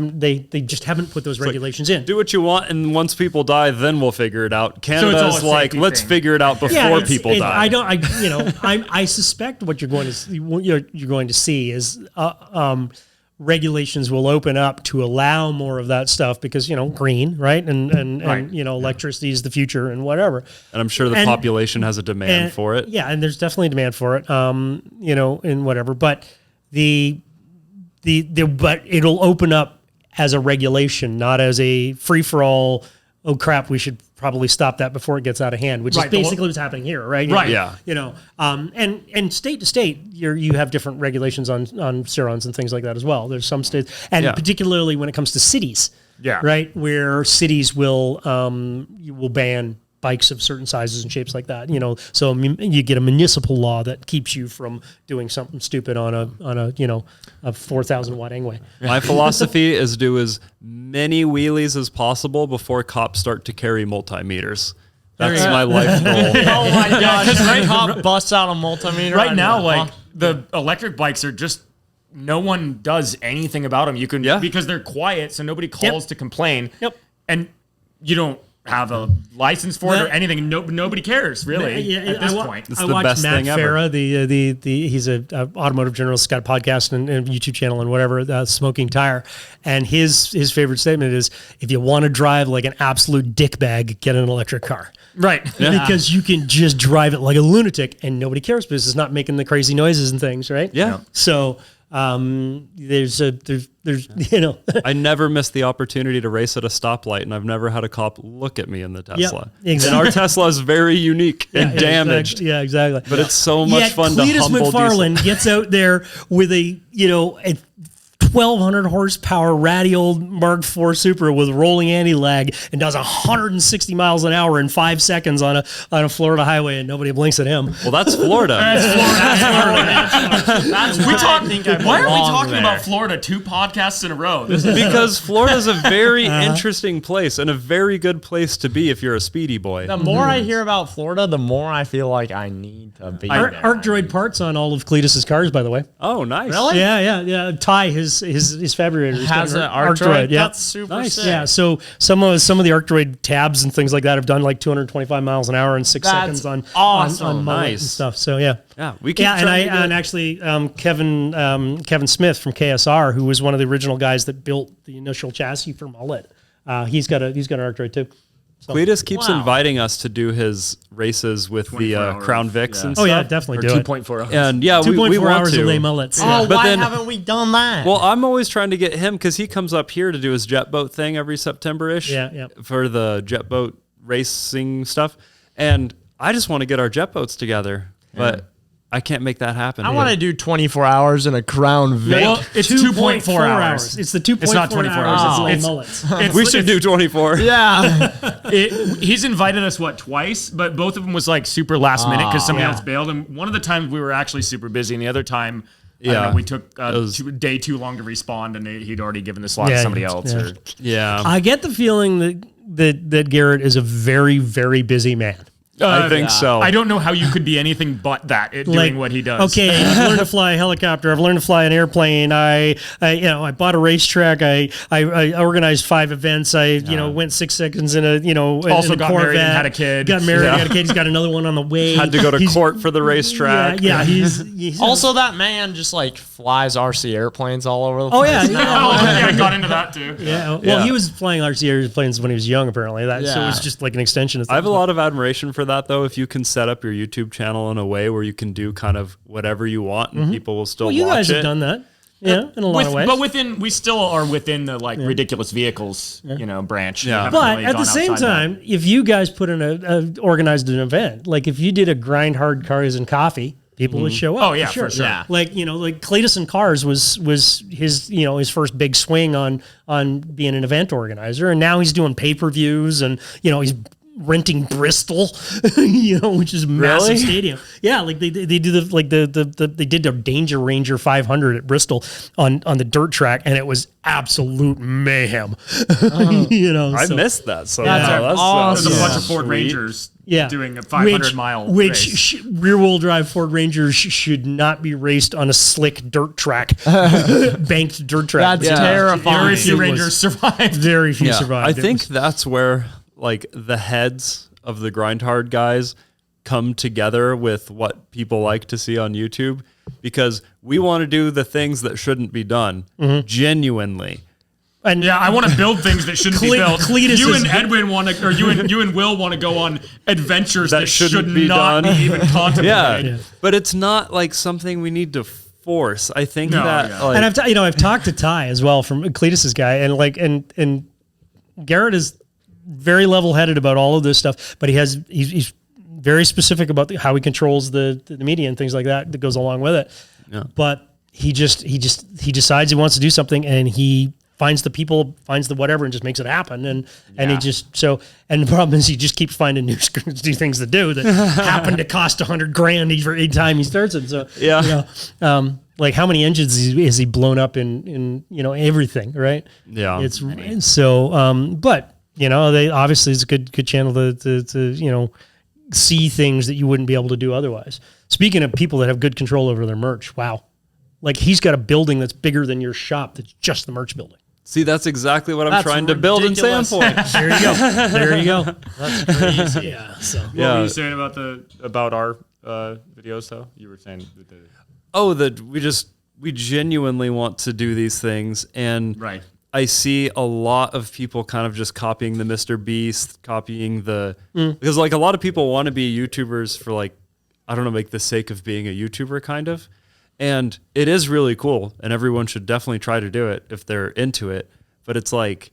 just haven't put those regulations in. Do what you want, and once people die, then we'll figure it out. Canada's all a like, safety let's thing. figure it out before people die. I suspect what you're going to see is regulations will open up to allow more of that stuff because green, right, and electricity is the future and whatever. And I'm sure the population has a demand for it. Yeah, and there's definitely a demand for it. And whatever, but but it'll open up as a regulation, not as a free for all. Oh crap, we should probably stop that before it gets out of hand, which is basically what's happening here, right? Right. Yeah. And state to state, you have different regulations on Surons and things like that as well. There's some states, and particularly when it comes to cities, right, where cities will ban bikes of certain sizes and shapes like that. So you get a municipal law that keeps you from doing something stupid on a 4,000-watt Engway. My philosophy is do as many wheelies as possible before cops start to carry multimeters. That's my life goal. oh my gosh, because cop busts out a multimeter Right on now, you. like the electric bikes are just no one does anything about them. You can because they're quiet, so nobody calls to complain. Yep. And you don't have a license for it or anything. Nobody cares really at this point. It's I the watched best Matt thing ever. Farah, he's a automotive journalist, got a podcast and YouTube channel and whatever, Smoking Tire, and his favorite statement is, if you want to drive like an absolute dickbag, get an electric car. Right. Because you can just drive it like a lunatic and nobody cares because it's not making the crazy noises and things, right? Yeah. So there's I never missed the opportunity to race at a stoplight, and I've never had a cop look at me in the Tesla. exactly. And our Tesla is very unique and damaged. Exactly. But it's so much fun Cletus to humble McFarlane gets out there with a 1,200 horsepower ratty old Mark IV Supra with rolling anti-lag and does 160 miles an hour in 5 seconds on a Florida highway, and nobody blinks at him. Well, that's Florida. Why are we talking about Florida 2 podcasts in a row? Because Florida's a very interesting place and a very good place to be if you're a speedy boy. The more I hear about Florida, the more I feel like I need to be there. Arc Droid parts on all of Cletus's cars, by the way. Oh, nice. Really? Yeah. Ty, his fabricator Has an Arc Droid. Yeah. That's super Nice. sick. Yeah, so some of the Arc Droid tabs and things like that have done like 225 miles an hour in 6 That's seconds on awesome. mullet and Nice. stuff. So yeah. Yeah, we keep Yeah, trying to get- and actually Kevin Smith from KSR, who was one of the original guys that built the initial chassis for mullet, he's got an Arc Droid too. Cletus keeps Wow. inviting us to do his races with the 24 hours. Crown Vics Yeah. and Oh stuff. yeah, definitely Or do it. 2.4 hours. And yeah, we 2.4 want hours to. of lay mullets. Oh, But why then- haven't we done that? Well, I'm always trying to get him because he comes up here to do his jet boat thing every September-ish. Yeah. For the jet boat racing stuff, and I just want to get our jet boats together, but I can't make that happen. I want to do 24 hours in a Crown Vic. Well, it's 2.4 hours. It's the 2.4 It's not 24 hours. hours. It's lay It's- mullets. We should do 24. yeah. He's invited us twice, but both of them was like super last minute because somebody Yeah. else bailed. And one of the times we were actually super busy, and the other time, I don't Yeah. know, we took was- day too long to respond, and he'd already given the slot Yeah, to somebody yeah, else. yeah. Or, Yeah, I get the feeling that Garrett is a very, very busy man. I think so. I don't know how you could be anything but that at doing what he does. Okay, I've learned to fly a helicopter. I've learned to fly an airplane. I bought a racetrack. I organized 5 events. I went 6 seconds in a Also in a got Corvette. married and had a kid. Got married, Yeah. had a kid. He's got another one on the way. Had to go to He's- court for the racetrack. Yeah, he's Also, that man just like flies RC airplanes all over the Oh place. yeah, Oh, yeah. yeah, I got into that too. Yeah, well, Yeah. he was flying RC airplanes when he was young, apparently. So it Yeah. was just like an extension of I have a lot of admiration for that, though. If you can set up your YouTube channel in a way where you can do kind of whatever you want and people will still Well, you watch guys it. have done that. Yeah, in a lot of ways. But we still are within the like ridiculous vehicles, branch. We Yeah. haven't But really at the gone same outside that. time, if you guys put in organized an event, like if you did a grind hard cars and coffee, people would show up. Oh, yeah, for sure. Yeah. Like like Cletus and Cars was his his first big swing on being an event organizer, and now he's doing pay-per-views and he's renting Bristol, which is a massive Really? stadium. Yeah, like they do they did their Danger Ranger 500 at Bristol on the dirt track, and it was absolute mayhem. I so- missed that. So That's wow, awesome. There's a bunch Yeah. of Ford Sweet. Rangers doing a 500-mile which race. rear-wheel drive Ford Rangers should not be raced on a slick dirt track, banked dirt track. That's terrifying. Very few It was- Rangers survived. Very few Yeah, survived. I It think was- that's where like the heads of the grind hard guys come together with what people like to see on YouTube, because we want to do the things that shouldn't be done genuinely. and Yeah, I want to build things that shouldn't be built. Cletus You is- and Edwin want to, or you and Will want to go on adventures That that should shouldn't be not done. be even contemplated. Yeah, but it's not like something we need to force. I think No, that yeah. like, and I've talked to Ty as well from Cletus's guy, and Garrett is very level-headed about all of this stuff, but he's very specific about how he controls the media and things like that goes along with it. Yeah. But he decides he wants to do something, and he finds the people, finds the whatever, and just makes it happen. And he just and the problem is he just keeps finding new things to do that happen to cost $100,000 every time he starts it. So Yeah. like how many engines is he blown up in everything, right? Yeah. It's so but they obviously it's a good channel to see things that you wouldn't be able to do otherwise. Speaking of people that have good control over their merch, wow. Like he's got a building that's bigger than your shop that's just the merch building. see, that's exactly what I'm That's trying to build in ridiculous. Sandpoint. There you go. There you go. That's crazy. Yeah. So What were Yeah. you saying about our videos though? You were saying We genuinely want to do these things, and right. I see a lot of people kind of just copying the Mr. Beast, copying because like a lot of people want to be YouTubers for like, I don't know, like the sake of being a YouTuber kind of. And it is really cool, and everyone should definitely try to do it if they're into it. But it's like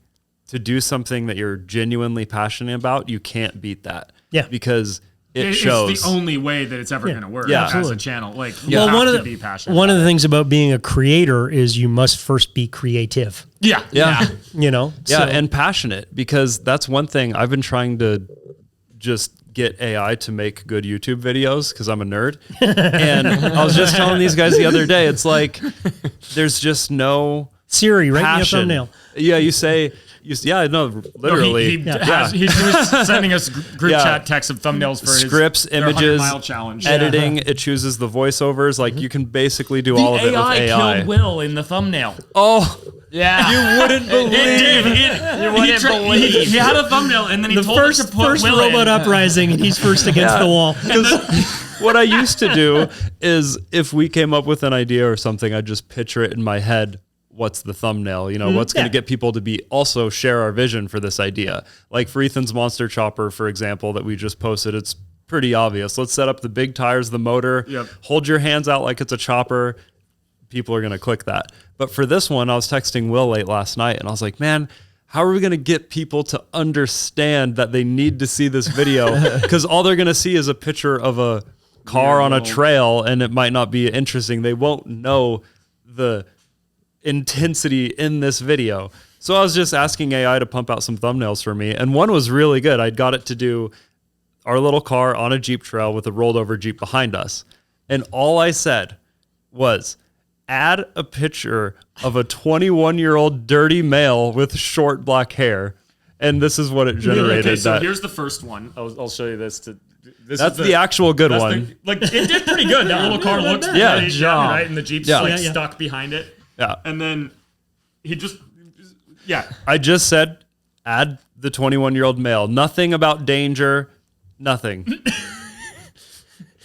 to do something that you're genuinely passionate about, you can't beat that. Yeah. Because it shows. It's the only way that it's ever going to work Yeah. as Absolutely. a channel. Like, you Well, have to be passionate. one of the things about being a creator is you must first be creative. Yeah. Yeah. You know, Yeah, So- and passionate, because that's one thing I've been trying to just get AI to make good YouTube videos because I'm a nerd. And I was just telling these guys the other day, it's like there's just no Siri, write me a passion. thumbnail. Yeah, you say, literally. He was sending us group Yeah. chat texts of thumbnails for Scripts, their images, 100-mile challenge. editing. It chooses the voiceovers. Like you can basically do The all of it with AI. killed Will in the thumbnail. Oh, Yeah. you wouldn't believe. It did. He had a thumbnail, and then he The told us to first put Will robot in. uprising, and he's first against the wall. What I used to do is if we came up with an idea or something, I'd just picture it in my head. What's the thumbnail? You know, what's going to get people to be also share our vision for this idea? Like for Ethan's Monster Chopper, for example, that we just posted, it's pretty obvious. Let's set up the big tires, the motor, hold your hands out like it's a chopper. People are going to click that. But for this one, I was texting Will late last night and I was like, man, how are we going to get people to understand that they need to see this video? Because all they're going to see is a picture of a car on a trail and it might not be interesting. They won't know the intensity in this video. So I was just asking AI to pump out some thumbnails for me. And one was really good. I got it to do our little car on a Jeep trail with a rolled over Jeep behind us. And all I said was, add a picture of a 21-year-old dirty male with short black hair. And this is what it generated. Okay, so here's the first one. I'll show you this. That's the actual good one. It did pretty good. That little car looks pretty, right? And the Jeep's stuck behind it. Yeah. And then he just, I just said, add the 21-year-old male. Nothing about danger. Nothing.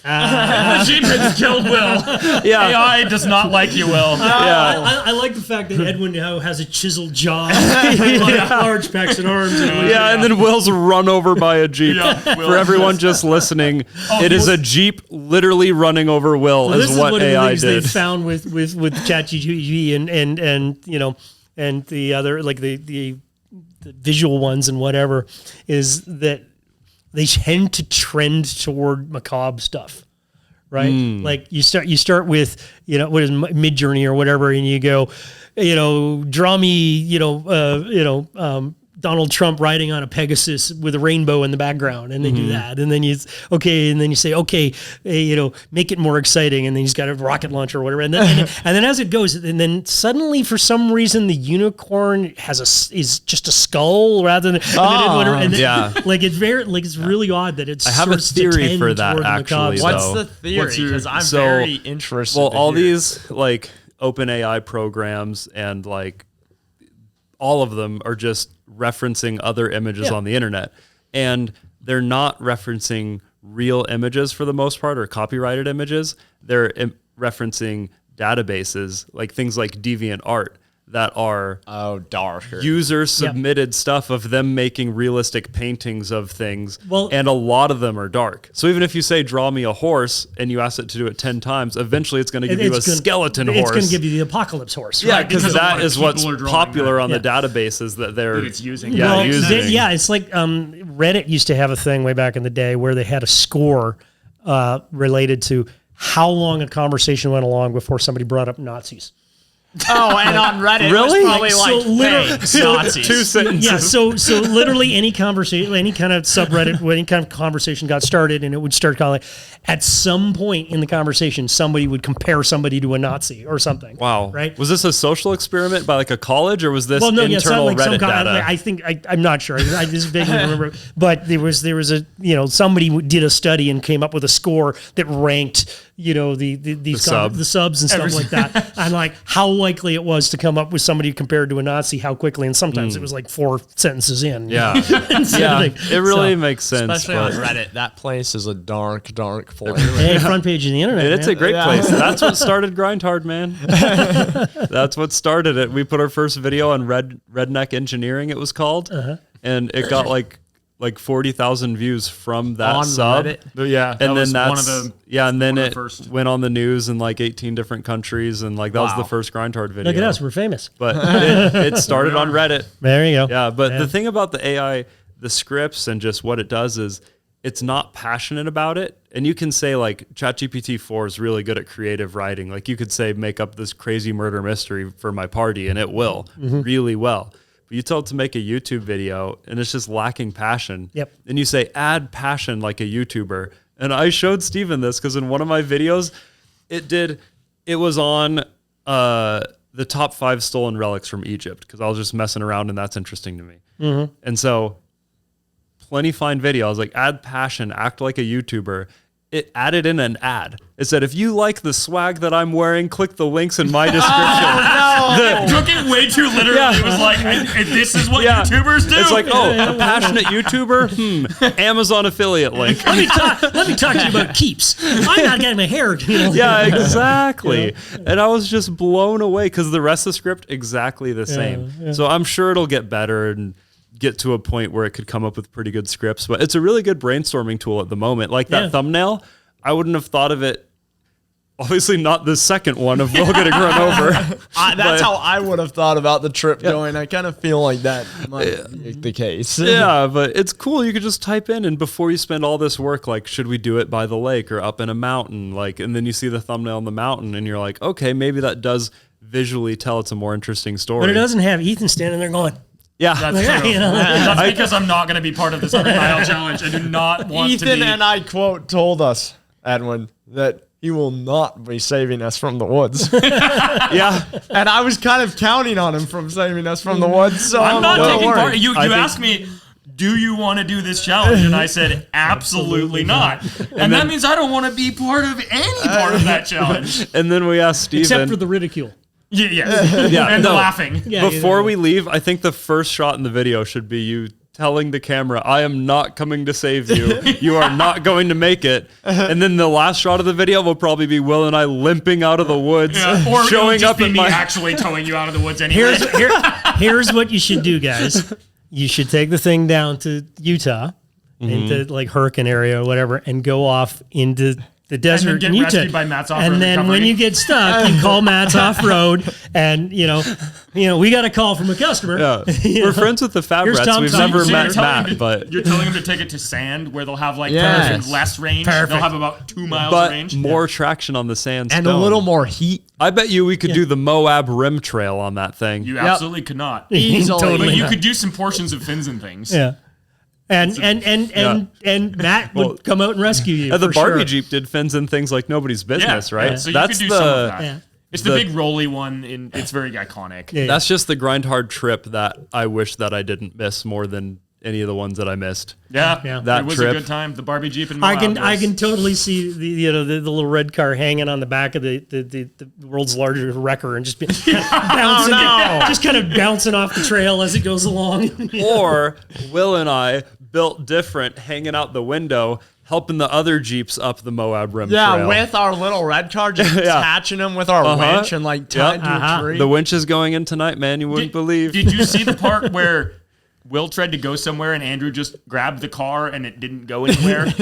the Jeep has killed Will. Yeah. AI does not like you, Will. I like the fact that Edwin now has a chiseled jaw, large pecs and arms. And then Will's run over by a Jeep. For everyone just listening, it is a Jeep literally running over Will, This is is what one of the AI things did. they found with ChatGPT and you know and the other like the visual ones and whatever is that they tend to trend toward macabre stuff, right? Like you start with, you know, what is Midjourney or whatever, and you go, you know, draw me, Donald Trump riding on a Pegasus with a rainbow in the background, and they do that, and then you say, okay, make it more exciting, and then he's got a rocket launcher or whatever, and then and then as it goes, and then suddenly for some reason the unicorn is just a skull rather than like it's really odd that it's. I have a theory for that actually. What's the theory? Because I'm very interested. Well, all these like OpenAI programs and like all of them are just referencing other images on the internet, and they're not referencing real images for the most part or copyrighted images. They're referencing databases like things like DeviantArt that are darker user submitted stuff of them making realistic paintings of things. Well, and a lot of them are dark. So even if you say, draw me a horse, and you ask it to do it 10 times, eventually it's going to give you a skeleton horse. It's going to give you the apocalypse horse. Yeah, right? because that is what's popular on the databases that they're it's using. It's like Reddit used to have a thing way back in the day where they had a score related to how long a conversation went along before somebody brought up Nazis. And on Reddit, really? it was probably Nazis. 2 sentences. Yeah, so literally any conversation, any kind of subreddit, any kind of conversation got started, and it would start calling. At some point in the conversation, somebody would compare somebody to a Nazi or something. Wow. Right? Was this a social experiment by like a college, or was this internal Reddit data? I'm not sure. I just vaguely remember. But there was a somebody did a study and came up with a score that ranked the subs and stuff like that. And like how likely it was to come up with somebody compared to a Nazi, how quickly, and sometimes it was like 4 sentences in. Yeah. It really makes sense. Especially on Reddit, that place is a dark place. Hey, front page of the internet. It's a great place. That's what started Grind Hard, man. That's what started it. We put our first video on Redneck Engineering, it was called, and it got like 40,000 views from that on sub. Reddit? Yeah, and then it first. went on the news in like 18 different countries, and like that was the first Grind Hard video. Look at us, we're famous. But it started on Reddit. There you go. Yeah, but the thing about the AI, the scripts and just what it does is it's not passionate about it. And you can say like ChatGPT 4 is really good at creative writing. Like you could say, make up this crazy murder mystery for my party, and it will really well. But you tell it to make a YouTube video and it's just lacking passion. Yep. And you say, add passion like a YouTuber. And I showed Steven this because in one of my videos, it was on the top 5 stolen relics from Egypt because I was just messing around and that's interesting to me. And so plenty fine video. I was like, add passion, act like a YouTuber. It added in an ad. It said, if you like the swag that I'm wearing, click the links in my description. Took it way too literally. It was like, this is what YouTubers do. It's like, oh, a passionate YouTuber? Amazon affiliate link. Let me talk to you about keeps. I'm not getting my hair. Yeah, exactly. And I was just blown away because the rest of the script exactly the same. So I'm sure it'll get better and get to a point where it could come up with pretty good scripts. But it's a really good brainstorming tool at the moment. Like that thumbnail, I wouldn't have thought of it. Obviously not the second one of Will getting run over. That's how I would have thought about the trip going. I kind of feel like that might be the case. Yeah, but it's cool. You could just type in, and before you spend all this work, like, should we do it by the lake or up in a mountain? Like, and then you see the thumbnail on the mountain, and you're like, okay, maybe that does visually tell it's a more interesting story. But it doesn't have Ethan standing there going, yeah, that's true. That's because I'm not going to be part of this 100-mile challenge. I do not want to be. Ethan and I told us, Edwin, that he will not be saving us from the woods. Yeah. And I was kind of counting on him from saving us from the woods. So I'm not taking part. You think- asked me, do you want to do this challenge? And I said, absolutely not. And that means I don't want to be part of any part of that challenge. And then we asked Steven. except for the ridicule. Yeah. And laughing. Yeah, Before we leave, I think the first shot in the video should be you telling the camera, I am not coming to save you. You are not going to make it. And then the last shot of the video will probably be Will and I limping out of the woods, Or showing up be in me my... actually towing you out of the woods anyway. Here's what you should do, guys. You should take the thing down to Utah, into like Hurricane area or whatever, and go off into the desert get in rescued Utah. by Matt's Off-Road And then when Recovery. you get stuck, you call Matt's Off Road, and we got a call from a customer. Yeah. We're friends with the Fab Here's Rats. Tom We've Tom. never So met Matt, but you're telling them to take it to sand where they'll have like Yes. less range. Perfect. They'll have about 2 miles of range. more traction on the sandstone. and a little more heat. I bet you we could do the Moab rim trail on that thing. You absolutely could not. Easily. But you could do some portions of fins and things. Yeah. And Matt would come out and rescue you. The for Barbie sure. Jeep did fins and things like nobody's business, right? So you That's could do some of that. Yeah. It's the big rolly one. It's very iconic. Yeah. That's just the grind hard trip that I wish that I didn't miss more than any of the ones that I missed. Yeah. That it was trip. a good time. The Barbie Jeep and I Moab can was- totally see the little red car hanging on the back of the world's largest wrecker and just bouncing, just kind of bouncing off the trail as it goes along. Or Will and I built different, hanging out the window, helping the other Jeeps up the Moab rim trail. With our little red car, just attaching them with our winch and like tying to a tree. The winch is going in tonight, man. You wouldn't believe. Did you see the part where Will tried to go somewhere and Andrew just grabbed the car and it didn't go anywhere?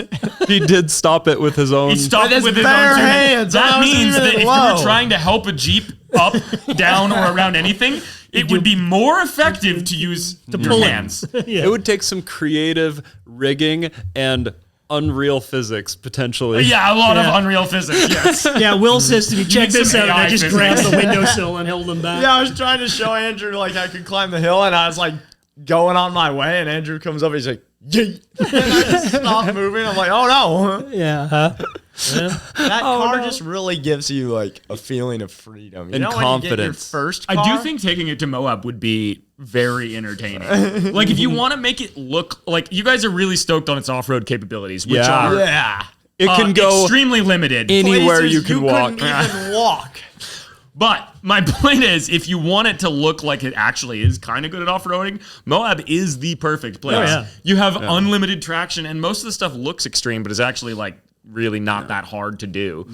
He did stop it with his own. He stopped With his with his bare own two hands. That I wasn't means even that if you low. were trying to help a Jeep up, down, or around anything, it would be more effective to use your pull it. hands. It would take some creative rigging and unreal physics potentially. Yeah, a lot of unreal physics, yes. Yeah, Will says to me, check need this some out. And I AI just physics. grabbed the windowsill and held him back. Yeah, I was trying to show Andrew like I could climb the hill, and I was like going on my way, and Andrew comes up, he's like, yeet. And I just stopped moving. I'm like, oh no. Yeah, huh? That car just really gives you like a feeling of freedom. You And know when you get your confidence. first car? I do think taking it to Moab would be very entertaining. Like, if you want to make it look like you guys are really stoked on its off-road capabilities, which Yeah. are Yeah. It can go extremely limited. anywhere Places you can walk. couldn't even walk. But my point is, if you want it to look like it actually is kind of good at off-roading, Moab is the perfect place. Oh, yeah. You have unlimited traction, and most of the stuff looks extreme, but is actually like really not that hard to do.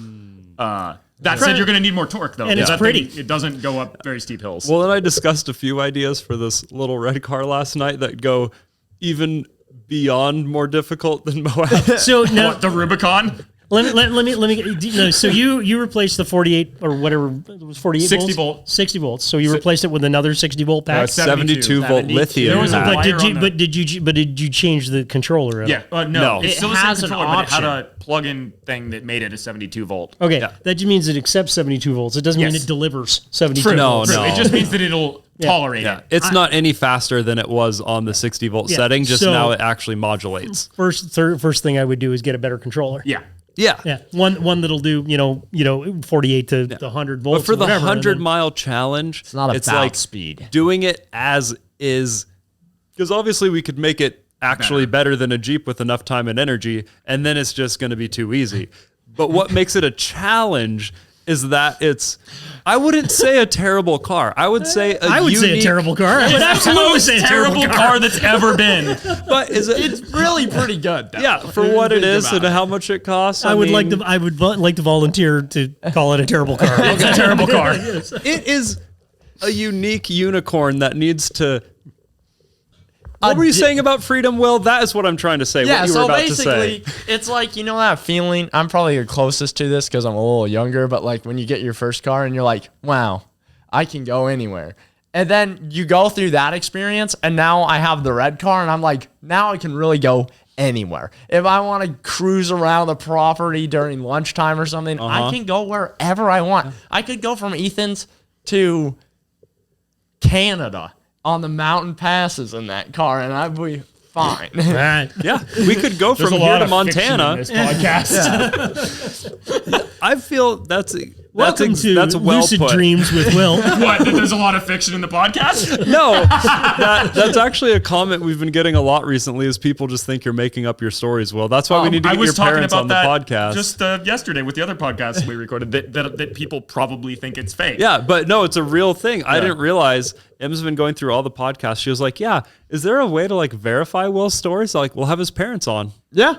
That said, you're going to need more torque, though. And because it's that thing, pretty. it doesn't go up very steep hills. Well, and I discussed a few ideas for this little red car last night that go even beyond more difficult than Moab. So now, What, the Rubicon? Let me. So you replaced the 48 or whatever it was 48 60 volts? volt. 60 volts. So you replaced it with another 60 volt pack. 72 volt lithium. There was a pack. wire But did you change the controller? Yeah, no, No. it still has has an an controller, but it had option. a plug-in thing that made it a 72 volt. Okay, Yeah. that just means it accepts 72 volts. It doesn't mean Yes. it delivers 72 No, volts. no. It just means that it'll tolerate Yeah, it. it's not any faster than it was on the 60 volt Yeah, setting. Just so- now it actually modulates. First thing I would do is get a better controller. Yeah. Yeah. Yeah, one that'll do 48 to 100 volts. But for or the whatever, and 100-mile challenge, It's not about like speed. doing it as is, because obviously we could make it actually better than a Jeep with enough time and energy, and then it's just going to be too easy. But what makes it a challenge is that it's, I wouldn't say a terrible car. I would say I would say a terrible car. I would absolutely say a Terrible car that's ever been. But is it? It's really pretty good. Though. Yeah, for what it is and how much it costs. I would mean, like to volunteer to call it a terrible car. It's a terrible car. It is a unique unicorn that needs to. What were you saying about freedom, Will? That is what I'm trying to say. Yeah, what you were so about basically, to say. it's like, that feeling. I'm probably the closest to this because I'm a little younger, but like when you get your first car and you're like, wow, I can go anywhere. And then you go through that experience, and now I have the red car, and I'm like, now I can really go anywhere. If I want to cruise around the property during lunchtime or something, I can go wherever I want. I could go from Ethan's to Canada on the mountain passes in that car, and I'd be fine. Right. Yeah, we could go from here to Montana. This podcast. I feel that's Welcome to that's well Lucid put. Dreams with Will. What? That there's a lot of fiction in the podcast? No, that's actually a comment we've been getting a lot recently. Is people just think you're making up your stories? Will, that's why we need to I get was your talking parents about on the that podcast. just yesterday with the other podcasts we recorded that people probably think it's fake. Yeah, but no, it's a real thing. I didn't realize. Em's been going through all the podcasts. She was like, "Yeah, is there a way to like verify Will's stories? Like, we'll have his parents on." Yeah.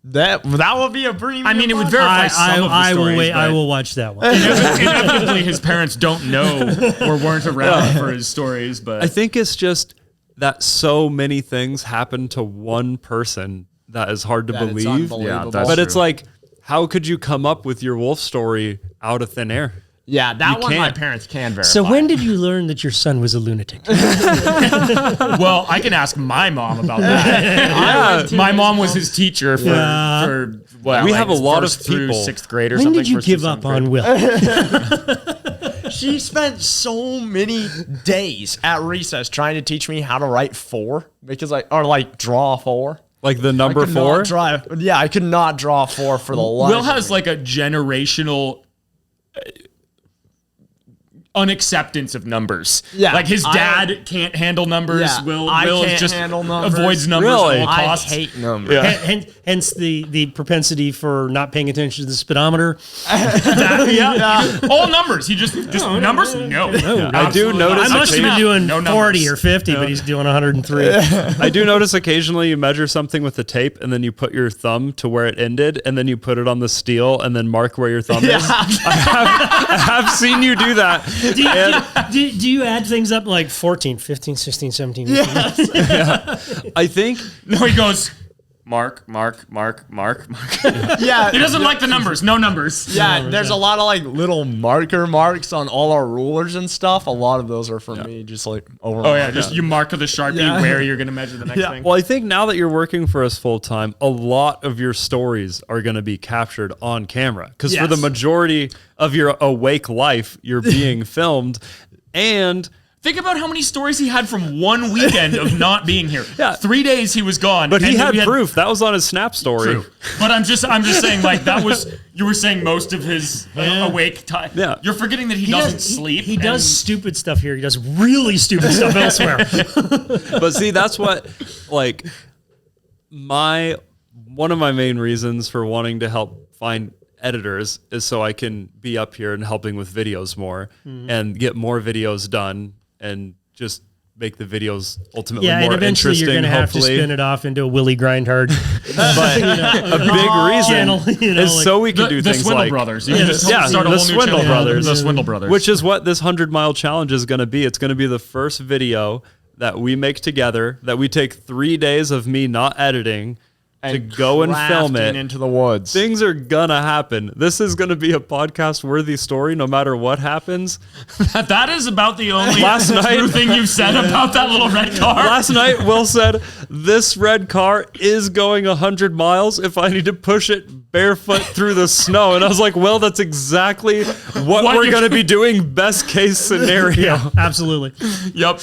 That would be a premium. I mean, it would verify some of the I will stories, wait. I but will watch that one. Inevitably, his parents don't know or weren't around for his stories. But I think it's just that so many things happen to one person that is hard to That it's believe. unbelievable. that's But true. it's like, how could you come up with your wolf story out of thin air? Yeah, that You one my can't. parents can verify. So when did you learn that your son was a lunatic? well, I can ask my mom about that. My mom was his teacher for well, We have a lot of first through people. 6th grade or When something. did you first through give up 7th grade. on Will? She spent so many days at recess trying to teach me how to write 4 because draw 4. Like the number I could 4? not draw. I could not draw 4 for the life. Will has like a generational unacceptance of numbers. Yeah, like his dad can't handle numbers. Yeah, Will I can't just handle numbers. avoids numbers Really? at all I costs. hate numbers. Yeah. Hence the propensity for not paying attention to the speedometer. All numbers. He just numbers. No, I do notice I must have been doing No 40 numbers. or 50, but he's doing 103. I do notice occasionally you measure something with the tape and then you put your thumb to where it ended and then you put it on the steel and then mark where your thumb is. I have seen you do that. Do you add things up like 14, 15, 16, 17? 18? I think No, he goes. Mark. Yeah, He doesn't like the numbers. No numbers. Yeah, there's a lot of like little marker marks on all our rulers and stuff. A lot of those are for me, just like over. Oh yeah, just you mark with a Sharpie where you're gonna measure the next thing. well, I think now that you're working for us full time, a lot of your stories are going to be captured on camera because for the Yes. majority of your awake life, you're being filmed. And Think about how many stories he had from one weekend of not being here. Yeah. 3 days he was gone. but he and then had we proof. That was on his Snap story. True. But I'm just saying, like, that was, you were saying most of his awake time. Yeah. You're forgetting that he doesn't sleep. He does stupid stuff here. He does really stupid stuff elsewhere. But see, that's what like one of my main reasons for wanting to help find editors is so I can be up here and helping with videos more and get more videos done and just make the videos ultimately Yeah, and more eventually interesting. you're going to have to hopefully. spin it off into a Willie Grindhard. But a big reason channel, is so we can do the things Swindle like Brothers. You can just start a the whole new Swindle channel. Brothers. The Swindle Brothers. Which is what this 100-mile challenge is going to be. It's going to be the first video that we make together, that we take 3 days of me not editing, to go and film it into the woods. Things are gonna happen. This is gonna be a podcast worthy story no matter what happens. That is about the only Last night- true thing you've said about that little red car. Last night, Will said, this red car is going 100 miles if I need to push it barefoot through the snow. And I was like, Will, that's exactly what we're going to be doing. Best case scenario. Absolutely. Yep.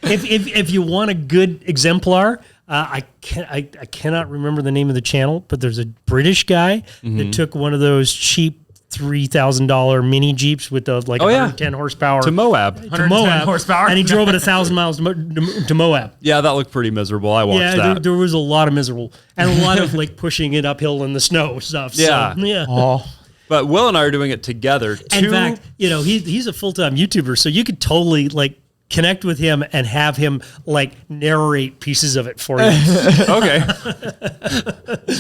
If you want a good exemplar, I cannot remember the name of the channel, but there's a British guy that took one of those cheap $3,000 mini Jeeps with the 110 horsepower To Moab. to Moab, horsepower. and he drove it 1,000 miles to Moab. Yeah, that looked pretty miserable. I watched Yeah, that. there was a lot of miserable and a lot of pushing it uphill in the snow stuff. Yeah. So, yeah. Oh, But Will and I are doing it together. In fact, he's a full-time YouTuber, so you could totally connect with him and have him narrate pieces of it for you. Okay.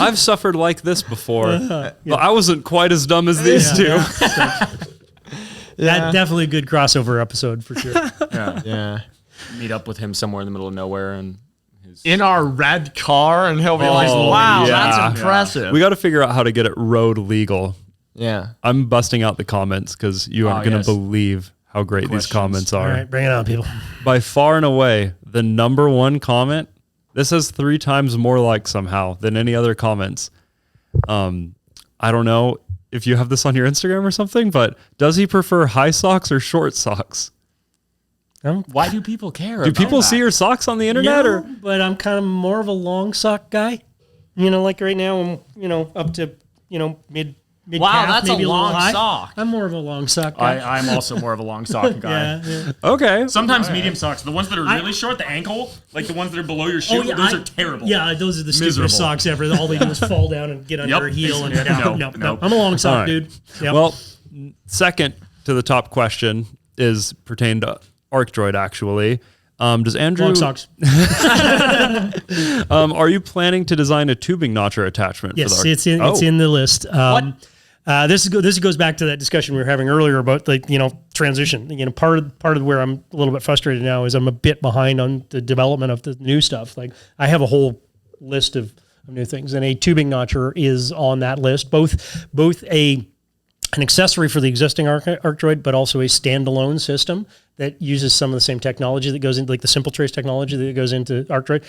I've suffered like this before, but I wasn't quite as dumb as these two. That definitely a good crossover episode for sure. yeah. Meet up with him somewhere in the middle of nowhere and In our red car, and he'll be like, Oh, wow, yeah. that's impressive. We got to figure out how to get it road legal. Yeah. I'm busting out the comments because you aren't going to yes. believe how great these Questions. comments are. All right, bring it on, people. By far and away, the number one comment, this has 3 times more likes somehow than any other comments. I don't know if you have this on your Instagram or something, but does he prefer high socks or short socks? why do people care? Do people see your socks on the internet or? But I'm kind of more of a long sock guy. Like right now, I'm up to mid. Wow, calf, that's a maybe little long high. sock. I'm more of a long sock guy. I'm also more of a long sock guy. yeah. Okay. Sometimes medium socks, the ones that are really short, the ankle, like the ones that are below your shoe, Oh, yeah, those are terrible. Yeah, those are the stupidest Miserable. socks ever. All they do is fall down and get under Yep. a heel. And No, no. I'm a long sock All right. dude. Yep. Well, second to the top question is pertained to Arc Droid actually. Does Andrew long socks. Are you planning to design a tubing notcher attachment for the Yes, Arc? it's in the list. This goes back to that discussion we were having earlier about transition. Part of where I'm a little bit frustrated now is I'm a bit behind on the development of the new stuff. Like I have a whole list of new things, and a tubing notcher is on that list. Both an accessory for the existing Arc Droid, but also a standalone system that uses some of the same technology that goes into the simple trace technology that goes into Arc Droid.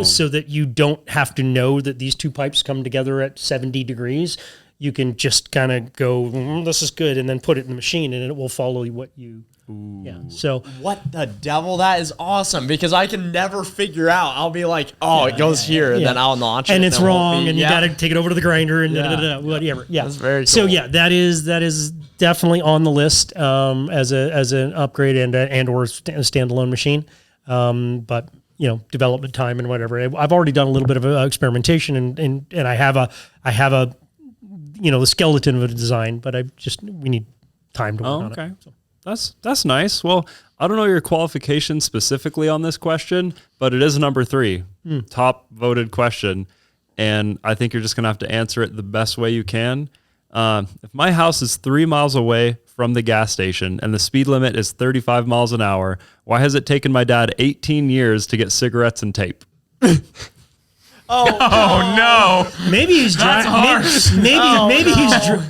So that you don't have to know that these two pipes come together at 70 degrees. You can just kind of go, this is good, and then put it in the machine, and it will follow what you. Yeah. So What the devil? That is awesome, because I can never figure out. I'll be like, oh, it goes here, and then I'll notch it. and it's it won't wrong, be- and you got to take it over to the grinder, and whatever. Yeah, That's very So cool. yeah, that is definitely on the list as an upgrade and or standalone machine. But development time and whatever. I've already done a little bit of experimentation, and I have a the skeleton of a design, but we need time to work on okay. it. So. That's nice. Well, I don't know your qualifications specifically on this question, but it is number 3, top voted question. And I think you're just going to have to answer it the best way you can. If my house is 3 miles away from the gas station and the speed limit is 35 miles an hour, why has it taken my dad 18 years to get cigarettes and tape? Oh no! Maybe he's harsh.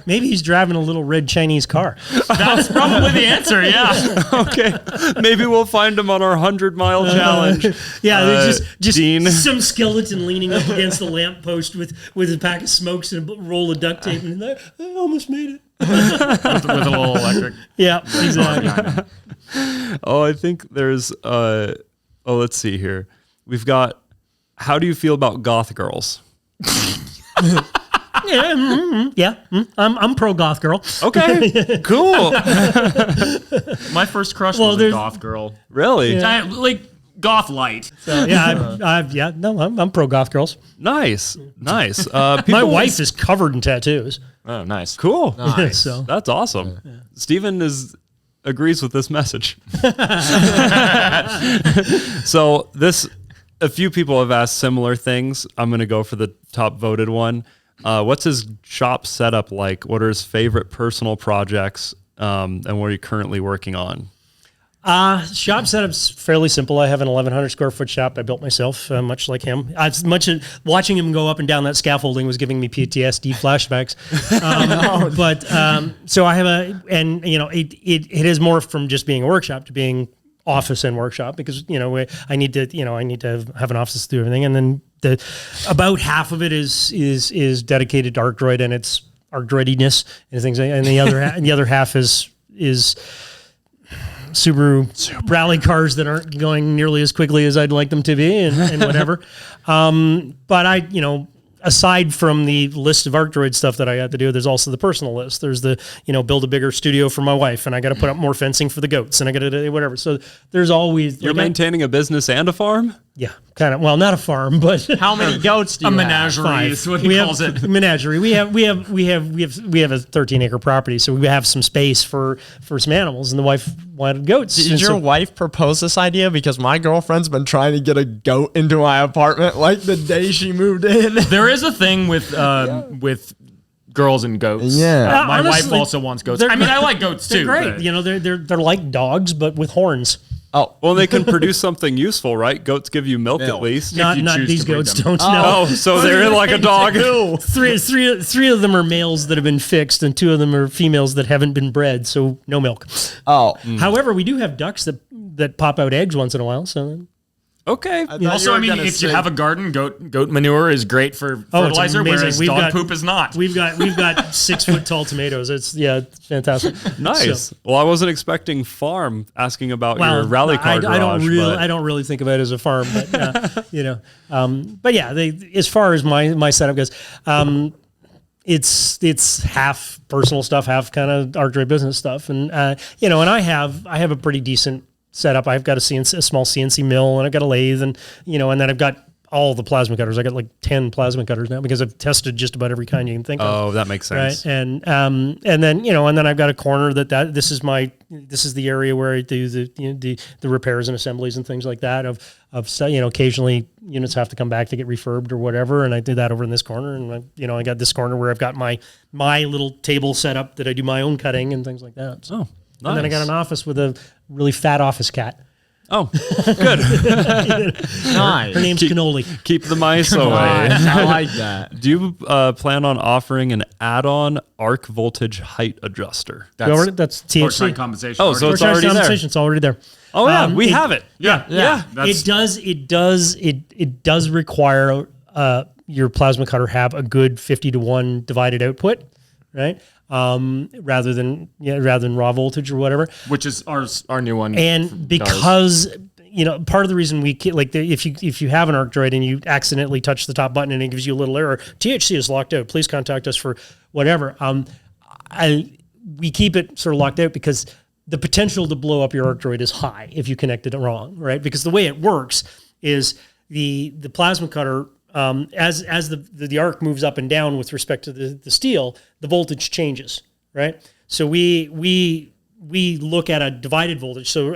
maybe he's driving a little red Chinese car. That's probably the answer. Yeah. Okay. Maybe we'll find him on our 100-mile challenge. Yeah, there's just Dean. some skeleton leaning up against the lamppost with a pack of smokes and a roll of duct tape, and I almost made it. with a little electric. Yeah, exactly. Oh, I think there's let's see here. We've got, how do you feel about goth girls? I'm pro goth girl. Okay, cool. My first crush Well, was a there's- goth girl. Really? Like goth light. So, I'm pro goth girls. Nice. My People- wife is covered in tattoos. Oh, nice. Cool. So That's awesome. Steven agrees with this message. So a few people have asked similar things. I'm going to go for the top voted one. What's his shop setup like? What are his favorite personal projects? And what are you currently working on? Shop setup's fairly simple. I have an 1,100 square foot shop I built myself, much like him. As much as watching him go up and down that scaffolding was giving me PTSD flashbacks. So I have it has morphed from just being a workshop to being office and workshop because I need to have an office to do everything, and then about half of it is dedicated to Arc Droid and its Arc Droidiness and things, and the other half is Subaru rally cars that aren't going nearly as quickly as I'd like them to be and whatever. But aside from the list of Arc Droid stuff that I got to do, there's also the personal list. There's the, build a bigger studio for my wife, and I got to put up more fencing for the goats, and I got to do whatever. So there's always... You're maintaining a business and a farm? Yeah, kind of. Well, not a farm, but how many goats do you have? A menagerie is what he calls it. Menagerie. We have a 13-acre property, so we have some space for some animals, and the wife wanted goats. Did your wife propose this idea? Because my girlfriend's been trying to get a goat into my apartment like the day she moved in. There is a thing with girls and goats. Yeah, my honestly, wife also wants goats. I mean, I like goats too. They're great. They're like dogs, but with horns. Oh, well, they can produce something useful, right? Goats give you milk at least. Not these goats don't. Oh, so they're like a dog. Three of them are males that have been fixed, and 2 of them are females that haven't been bred, so no milk. Oh. However, we do have ducks that pop out eggs once in a while. So okay. Also, I mean, if you have a garden, goat manure is great for fertilizer, whereas dog poop is not. We've got 6-foot tall tomatoes. It's fantastic. Nice. So, well, I wasn't expecting farm asking about your rally car garage. I don't really think of it as a farm, but but yeah, as far as my setup goes, it's half personal stuff, half kind of Arc Droid business stuff, and and I have a pretty decent setup. I've got a small CNC mill, and I've got a lathe, and and then I've got all the plasma cutters. I got like 10 plasma cutters now because I've tested just about every kind you can think of. Oh, that makes sense. Right, and then I've got a corner this is the area where I do the repairs and assemblies and things like that. Of occasionally units have to come back to get refurbed or whatever, and I do that over in this corner. And I got this corner where I've got my little table set up that I do my own cutting and things like that. So. Oh. Nice. And then I got an office with a really fat office cat. Oh, good. Nice. Her name's Cannoli. Keep the mice away. I like that. Do you plan on offering an add-on arc voltage height adjuster? That's torch THC. side compensation. Oh, so it's already there. It's already there. Oh yeah, we have it. Yeah. It does require your plasma cutter have a good 50-to-1 divided output, right? Rather than raw voltage or whatever, which is our new one. And because part of the reason we if you have an Arc Droid and you accidentally touch the top button and it gives you a little error, THC is locked out. Please contact us for whatever. We keep it sort of locked out because the potential to blow up your Arc Droid is high if you connected it wrong, right? Because the way it works is the plasma cutter. As the arc moves up and down with respect to the steel, the voltage changes, right? So we look at a divided voltage. So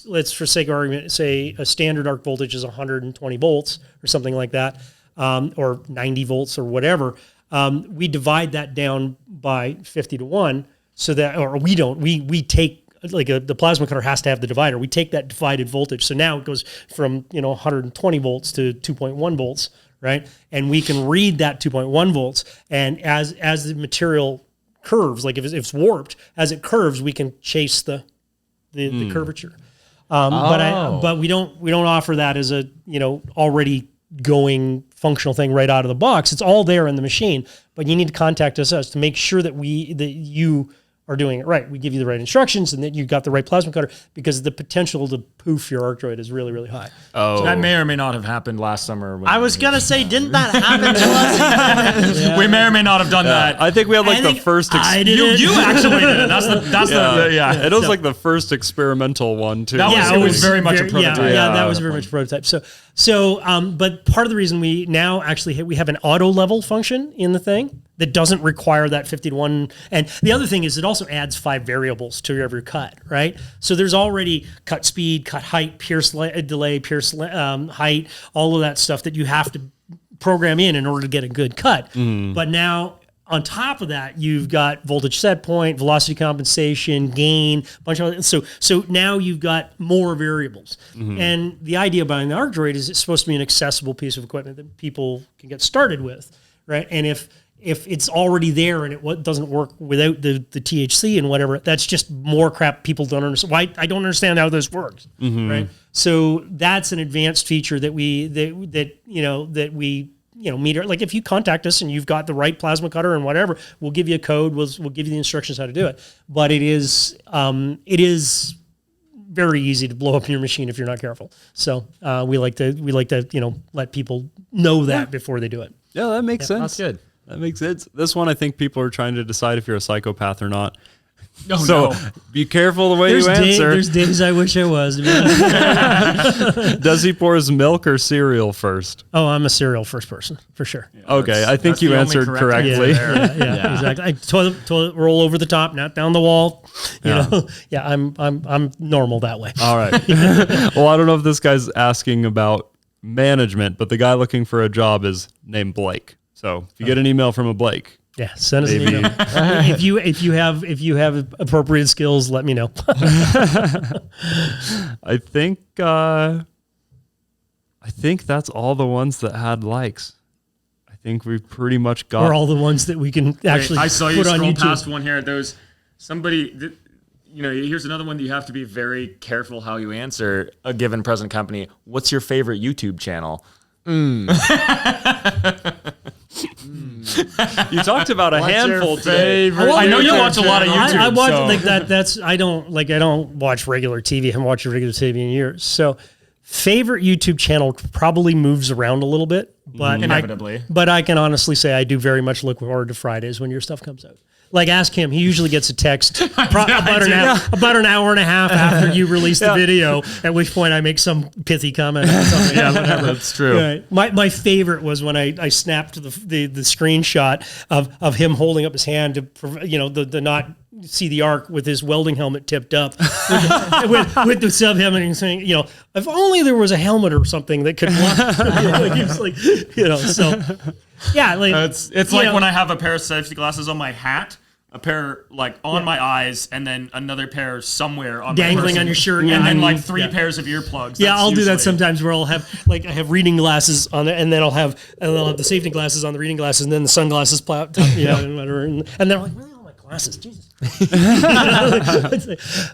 let's, for sake of argument, say a standard arc voltage is 120 volts or something like that, or 90 volts or whatever. We divide that down by 50-to-1 so that, or we don't. We take the plasma cutter has to have the divider. We take that divided voltage. So now it goes from 120 volts to 2.1 volts. Right, and we can read that 2.1 volts, and as the material curves, like if it's warped, as it curves, we can chase the curvature. But we don't offer that as a already going functional thing right out of the box. It's all there in the machine, but you need to contact us to make sure that you are doing it right. We give you the right instructions and that you got the right plasma cutter, because the potential to poof your Arc Droid is really, really high. Oh, so that may or may not have happened last summer. I was going to say, didn't that happen to us? Yeah. We may or may not have done that. I think we had the first... You actually did it. That's the It was like the first experimental one too. It was very much a prototype. Yeah, that was very much a prototype. But part of the reason we now actually we have an auto level function in the thing that doesn't require that 50-to-1. And the other thing is it also adds 5 variables to every cut, right? So there's already cut speed, cut height, pierce delay, pierce height, all of that stuff that you have to program in order to get a good cut. But now on top of that, you've got voltage set point, velocity compensation, gain, bunch of so now you've got more variables. And the idea behind the Arc Droid is it's supposed to be an accessible piece of equipment that people can get started with, right? And if it's already there and it doesn't work without the THC and whatever, that's just more crap people don't understand. Why I don't understand how this works, right? So that's an advanced feature that we meter. Like if you contact us and you've got the right plasma cutter and whatever, we'll give you a code. We'll give you the instructions how to do it. But it is very easy to blow up your machine if you're not careful. So we like to let people know that before they do it. Yeah, that makes sense. That's good. That makes sense. This one, I think people are trying to decide if you're a psychopath or not. Oh, So no. be careful the way you answer. There's days I wish I was. To be honest. Does he pour his milk or cereal first? Oh, I'm a cereal first person for sure. Okay, I think that's you the only answered correct correctly. answer there. Yeah, exactly. I toilet roll over the top, not down the wall. You know, I'm normal that way. All right. Well, I don't know if this guy's asking about management, but the guy looking for a job is named Blake. So if you get an email from a Blake, Yeah, send us an Maybe. email. if you have appropriate skills, let me know. I think that's all the ones that had likes. I think we've pretty much got Or all the ones that we can actually I saw you put on scroll YouTube. past one here. There's somebody that, here's another one that you have to be very careful how you answer a given present company. What's your favorite YouTube channel? You talked about a handful today. I know you watch a lot of YouTube. I watch so- like that. I don't watch regular TV. I haven't watched regular TV in years. So, favorite YouTube channel probably moves around a little bit, but Inevitably. but I can honestly say I do very much look forward to Fridays when your stuff comes out. Like, ask him. He usually gets a text about an hour and a half after you release the video, at which point I make some pithy comment or something. Yeah, whatever. That's true. Right. My favorite was when I snapped the screenshot of him holding up his hand to the not see the arc with his welding helmet tipped up with the sub helmet and saying, if only there was a helmet or something that could block. He was like, so yeah, like It's like when I have a pair of safety glasses on my hat, a pair like on my eyes, and then another pair somewhere on Dangling my person, on your shirt, and then like and- three pairs of earplugs. Yeah, That's I'll do that usually- sometimes where I have reading glasses on it, and then I'll have the safety glasses on the reading glasses, and then the sunglasses and whatever, and then I'm like, where are all my glasses? Jesus.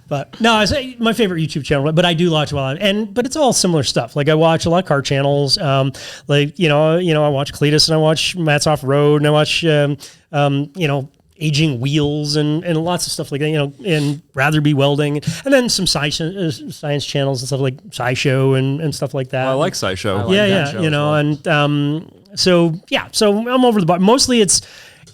But no, I say my favorite YouTube channel, but I do watch a lot, but it's all similar stuff. Like I watch a lot of car channels, I watch Cletus and I watch Matt's Off Road and I watch Aging Wheels and lots of stuff like that, and Rather Be Welding, and then some science channels and stuff like SciShow and stuff like that. I like SciShow. I like that show as well. and so I'm over the bar. Mostly it's,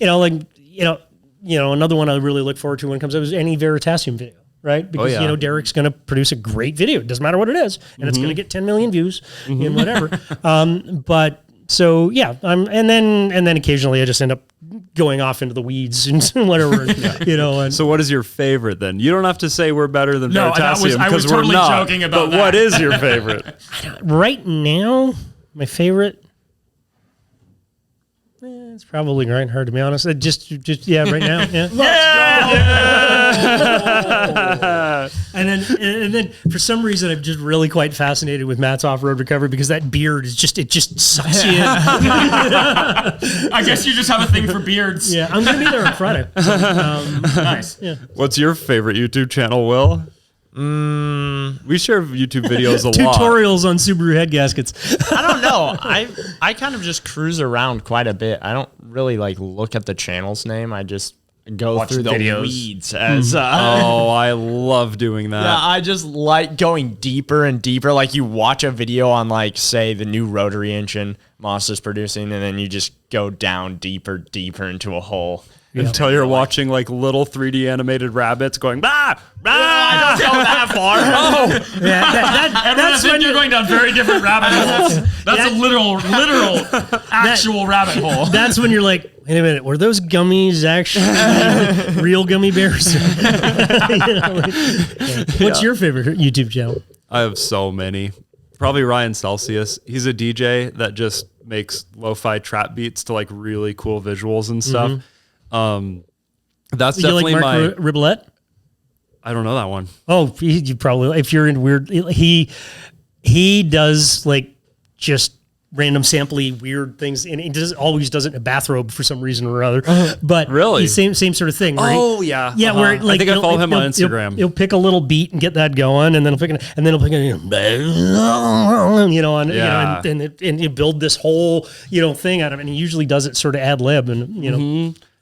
another one I really look forward to when it comes up is any Veritasium video, right? Because Derek's going to produce a great video. It doesn't matter what it is, and it's going to get 10 million views and whatever. But so yeah, and then occasionally I just end up going off into the weeds and whatever, And So what is your favorite then? You don't have to say we're better than No, I was Veritasium because totally we're not. joking about but that. what is your favorite? right now, my favorite. It's probably Reinhardt, to be honest. Right now, yeah. And then for some reason I'm just really quite fascinated with Matt's off-road recovery because that beard is just sucks you in. I guess you just have a thing for beards. Yeah, I'm gonna be there on Friday. Nice. What's your favorite YouTube channel, Will? We share YouTube videos a lot. Tutorials on Subaru head gaskets. I don't know. I kind of just cruise around quite a bit. I don't really look at the channel's name. I just go Watch through the videos. weeds as Oh, I love doing that. yeah, I just like going deeper and deeper. Like you watch a video on say the new rotary engine Moss is producing, and then you just go down deeper into a hole. Until you're watching little 3D animated rabbits going, bah! I don't go that far. That's when you're going down very different rabbit holes. That's a literal, actual rabbit hole. That's when you're like, wait a minute, were those gummies actually real gummy bears? What's your favorite YouTube channel? I have so many. Probably Ryan Celsius. He's a DJ that just makes lo-fi trap beats to really cool visuals and stuff. That's You like definitely Mark my. Ribbolette? I don't know that one. Oh, you probably, if you're in weird, he does like just random sampley weird things, and he always does it in a bathrobe for some reason or other. But Really? he's same sort of thing. Where Oh, yeah. yeah. Uh-huh. Where like I think I follow him on Instagram. He'll pick a little beat and get that going, and then he'll pick it, and then he'll pick it, Yeah. and you build this whole thing out of it. And he usually does it sort of ad lib, and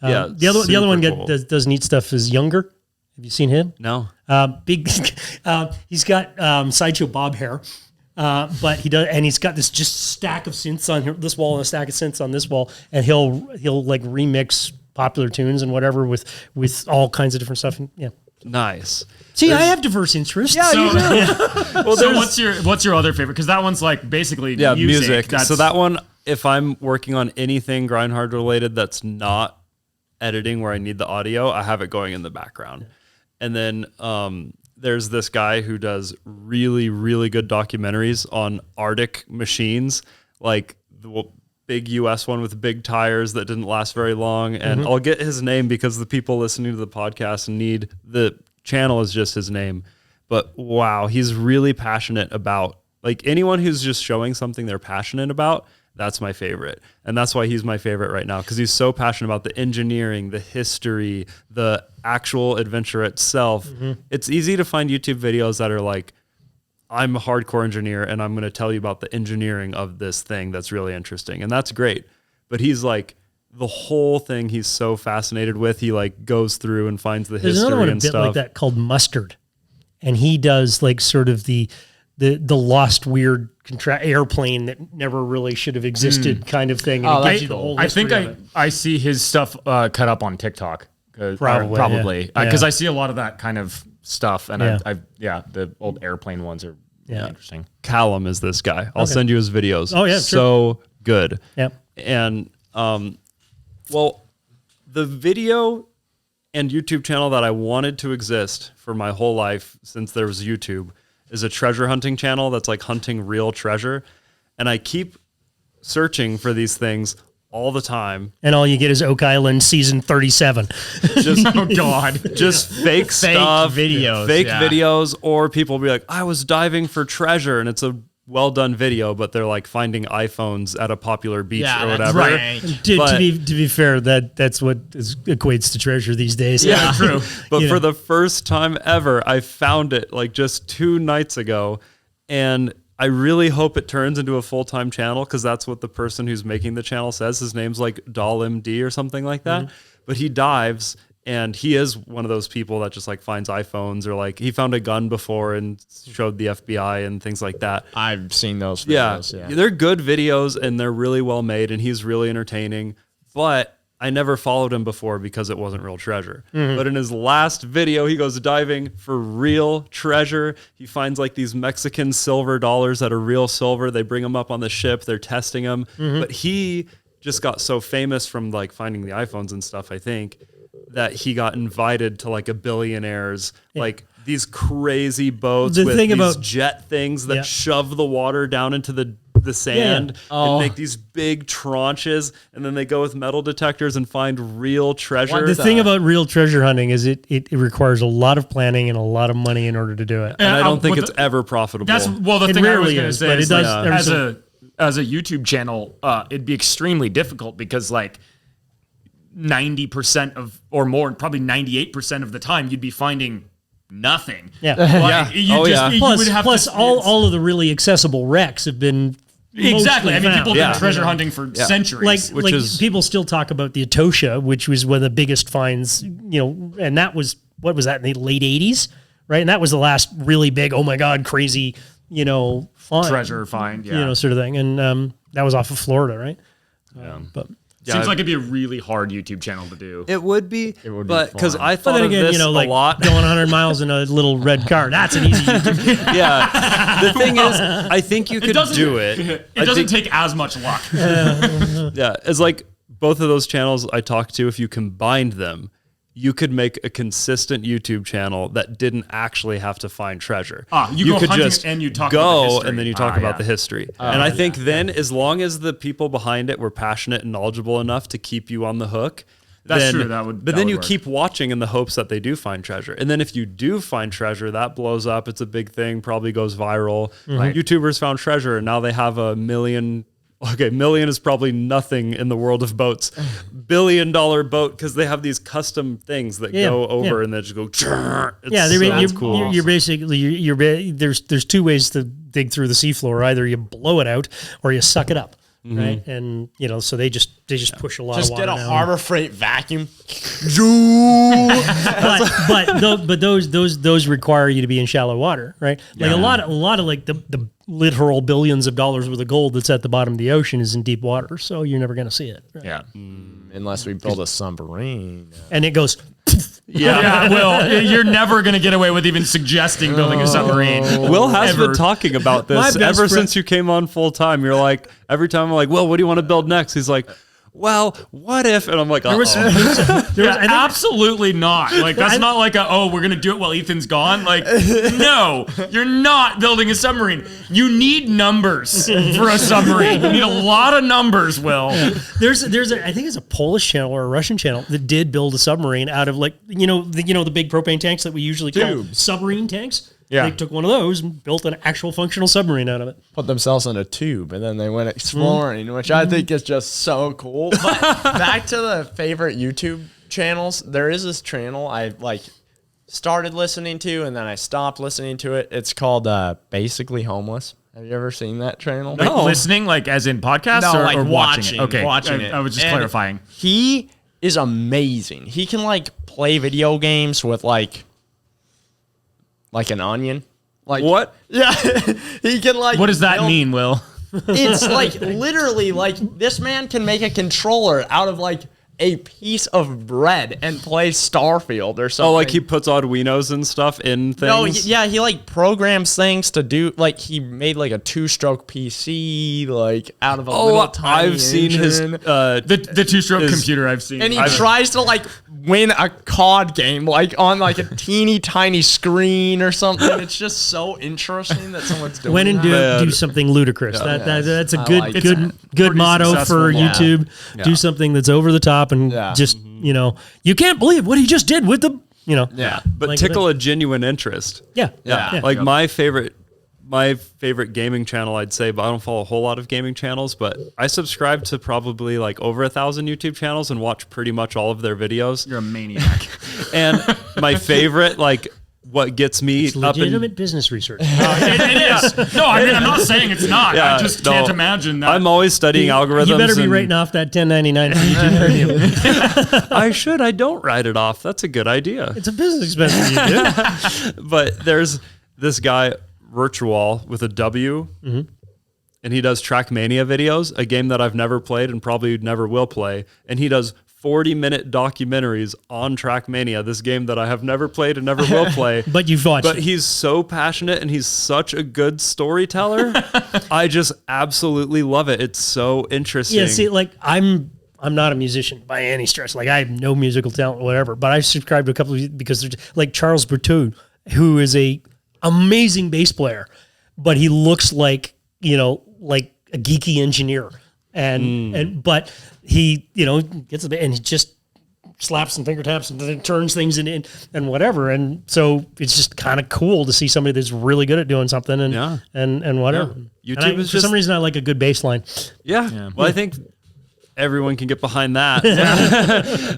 Yeah, the other one super cool. does neat stuff is Younger. Have you seen him? No. Big. He's got sideshow bob hair, but he does, and he's got this just stack of synths on here, this wall, and a stack of synths on this wall, and he'll like remix popular tunes and whatever with all kinds of different stuff. And, yeah. Nice. See, I have diverse interests. Yeah. So what's your other favorite? Because that one's like basically music. That's, So that one, if I'm working on anything Grindhard related that's not editing where I need the audio, I have it going in the background. And then there's this guy who does really, really good documentaries on Arctic machines, like the big US one with big tires that didn't last very long. And I'll get his name because the people listening to the podcast need the channel is just his name. But wow, he's really passionate about, like, anyone who's just showing something they're passionate about. That's my favorite. And that's why he's my favorite right now, because he's so passionate about the engineering, the history, the actual adventure itself. It's easy to find YouTube videos that are like, I'm a hardcore engineer and I'm going to tell you about the engineering of this thing that's really interesting. And that's great. But he's like, the whole thing he's so fascinated with, he like goes through and finds the There's history another one a and bit stuff. like that called Mustard, and he does like sort of the lost weird airplane that never really should have existed kind of thing. And it gives you the whole I think history of it. I see his stuff cut up on TikTok. Probably, yeah. Because Yeah. I see a lot of that kind of stuff, and Yeah. the old airplane ones are really interesting. Callum is this guy. I'll send you his videos. Oh, yeah, So good. Yeah. And, well, the video and YouTube channel that I wanted to exist for my whole life since there was YouTube is a treasure hunting channel that's like hunting real treasure. And I keep searching for these things all the time. And all you get is Oak Island season 37. Just, Oh God! just fake stuff, videos, fake yeah. videos, or people will be like, I was diving for treasure, and it's a well done video, but they're like finding iPhones at a popular beach or that's whatever. right. To be fair, that's what equates to treasure these days. Yeah, true. But You for know. the first time ever, I found it like just 2 nights ago, and I really hope it turns into a full-time channel, because that's what the person who's making the channel says. His name's like DollMD or something like that. But he dives, and he is one of those people that just like finds iPhones, or like he found a gun before and showed the FBI and things like that. I've seen those Yeah, videos. Yeah. they're good videos and they're really well made, and he's really entertaining. But I never followed him before because it wasn't real treasure. But in his last video, he goes diving for real treasure. He finds like these Mexican silver dollars that are real silver. They bring them up on the ship. They're testing them. But he just got so famous from like finding the iPhones and stuff, I think, that he got invited to like a billionaire's, like these crazy boats The with thing these about- jet things that Yeah. shove the water down into the sand and make these big tranches, and then they go with metal detectors and find real treasure. The thing about real treasure hunting is it requires a lot to planning and a lot of money in order to do it. and I don't think but it's ever profitable. That's the It thing I was rarely going to is, say. but it Is does like, every as a YouTube channel, it'd be extremely difficult, because like 90% of or more, probably 98% of the time, you'd be finding nothing. Yeah. Like, you you would have Plus to, all of the really accessible wrecks have been exactly. I mostly mean, people found. have been treasure hunting for centuries. Like people still talk about the Etosha, which was one of the biggest finds, and that was, what was that, in the late 80s, right? And that was the last really big, oh my God, crazy, find. treasure find. Yeah. Sort of thing. And that was off of Florida, right? But Seems like it'd be a really hard YouTube channel to do. it would be, would be but because fun. I But thought then of again, this like a lot. going 100 miles in a little red car, that's an easy YouTube. Yeah, the thing is, I think you could do it. It I doesn't think- take as much luck. Yeah, it's like both of those channels I talked to, if you combined them, you could make a consistent YouTube channel that didn't actually have to find treasure. You go hunting and you talk about the history. and then you talk about yeah. the history. And I think then, as long as the people behind it were passionate and knowledgeable enough to keep you on the hook, That's true. That would. But that then would you work. keep watching in the hopes that they do find treasure. And then if you do find treasure, that blows up. It's a big thing. Probably goes viral. YouTubers found treasure, and now they have 1 million. Okay, million is probably nothing in the world of boats. $1 billion boat because they have these custom things that go over and they just go. It's cool. You're basically there's two ways to dig through the seafloor. Either you blow it out or you suck it up. Right, and so they just push a lot of water. Just get a down. Harbor Freight vacuum. but those require you to be in shallow water, right? Like a lot of like the literal billions of dollars worth of gold that's at the bottom of the ocean is in deep water, so you're never going to see it. Right? Yeah. Unless we build a submarine. And it goes. Yeah, Will, you're never going to get away with even suggesting building a submarine. Will has been talking about this ever since you came on full time. You're like, every time I'm like, Will, what do you want to build next? He's like, well, what if? And I'm like, absolutely not. Like, that's not like we're going to do it while Ethan's gone. Like, no, you're not building a submarine. You need numbers for a submarine. You need a lot of numbers, Will. There's I think it's a Polish channel or a Russian channel that did build a submarine out of like, the big propane tanks that we usually call submarine tanks. Yeah. They took one of those and built an actual functional submarine out of it. Put themselves in a tube, and then they went exploring, which I think is just so cool. But back to the favorite YouTube channels, there is this channel I started listening to, and then I stopped listening to it. It's called Basically Homeless. Have you ever seen that channel? Like listening, like as in podcasts, no, or watching it? Okay, watching it. I was just clarifying. He is amazing. He can play video games with like an onion. Like what? Yeah. He can What does that mean, Will? It's literally this man can make a controller out of a piece of bread and play Starfield or something. Oh, like he puts Arduinos and stuff in things? No, he programs things to do, he made a 2-stroke PC, out of a little tiny I've seen his, engine. The 2-stroke computer I've seen. And he tries to win a COD game on a teeny tiny screen or something. It's just so interesting that someone's doing When and do something ludicrous. That's a good motto for YouTube. Yeah. Do something that's over the top and just you can't believe what he just did with the but tickle a genuine interest. Yeah. Like my favorite gaming channel, I'd say, but I don't follow a whole lot of gaming channels, but I subscribe to probably over 1,000 YouTube channels and watch pretty much all of their videos. You're a maniac. And my favorite, what gets me up in legitimate business research. It is. No, I mean, I'm not saying it's not. Yeah, I just can't imagine that. I'm always studying algorithms. You better be writing off that $10.99 for YouTube Premium. I should. I don't write it off. That's a good idea. It's a business expense for you, dude. But there's this guy, Virtual, with a W, and he does Trackmania videos, a game that I've never played and probably never will play. And he does 40-minute documentaries on Trackmania, this game that I have never played and never will play. But you've watched But it. he's so passionate and he's such a good storyteller. I just absolutely love it. It's so interesting. Yeah, see, I'm not a musician by any stretch. I have no musical talent, whatever. But I subscribe to a couple of because they're Charles Berthoud, who is a amazing bass player, but he looks like a geeky engineer, but he gets a bit and he just slaps some finger taps and then turns things in and whatever, and so it's just kind of cool to see somebody that's really good at doing something and whatever. Yeah. YouTube is for some reason I like a good bass line. Yeah. Well, I think everyone can get behind that.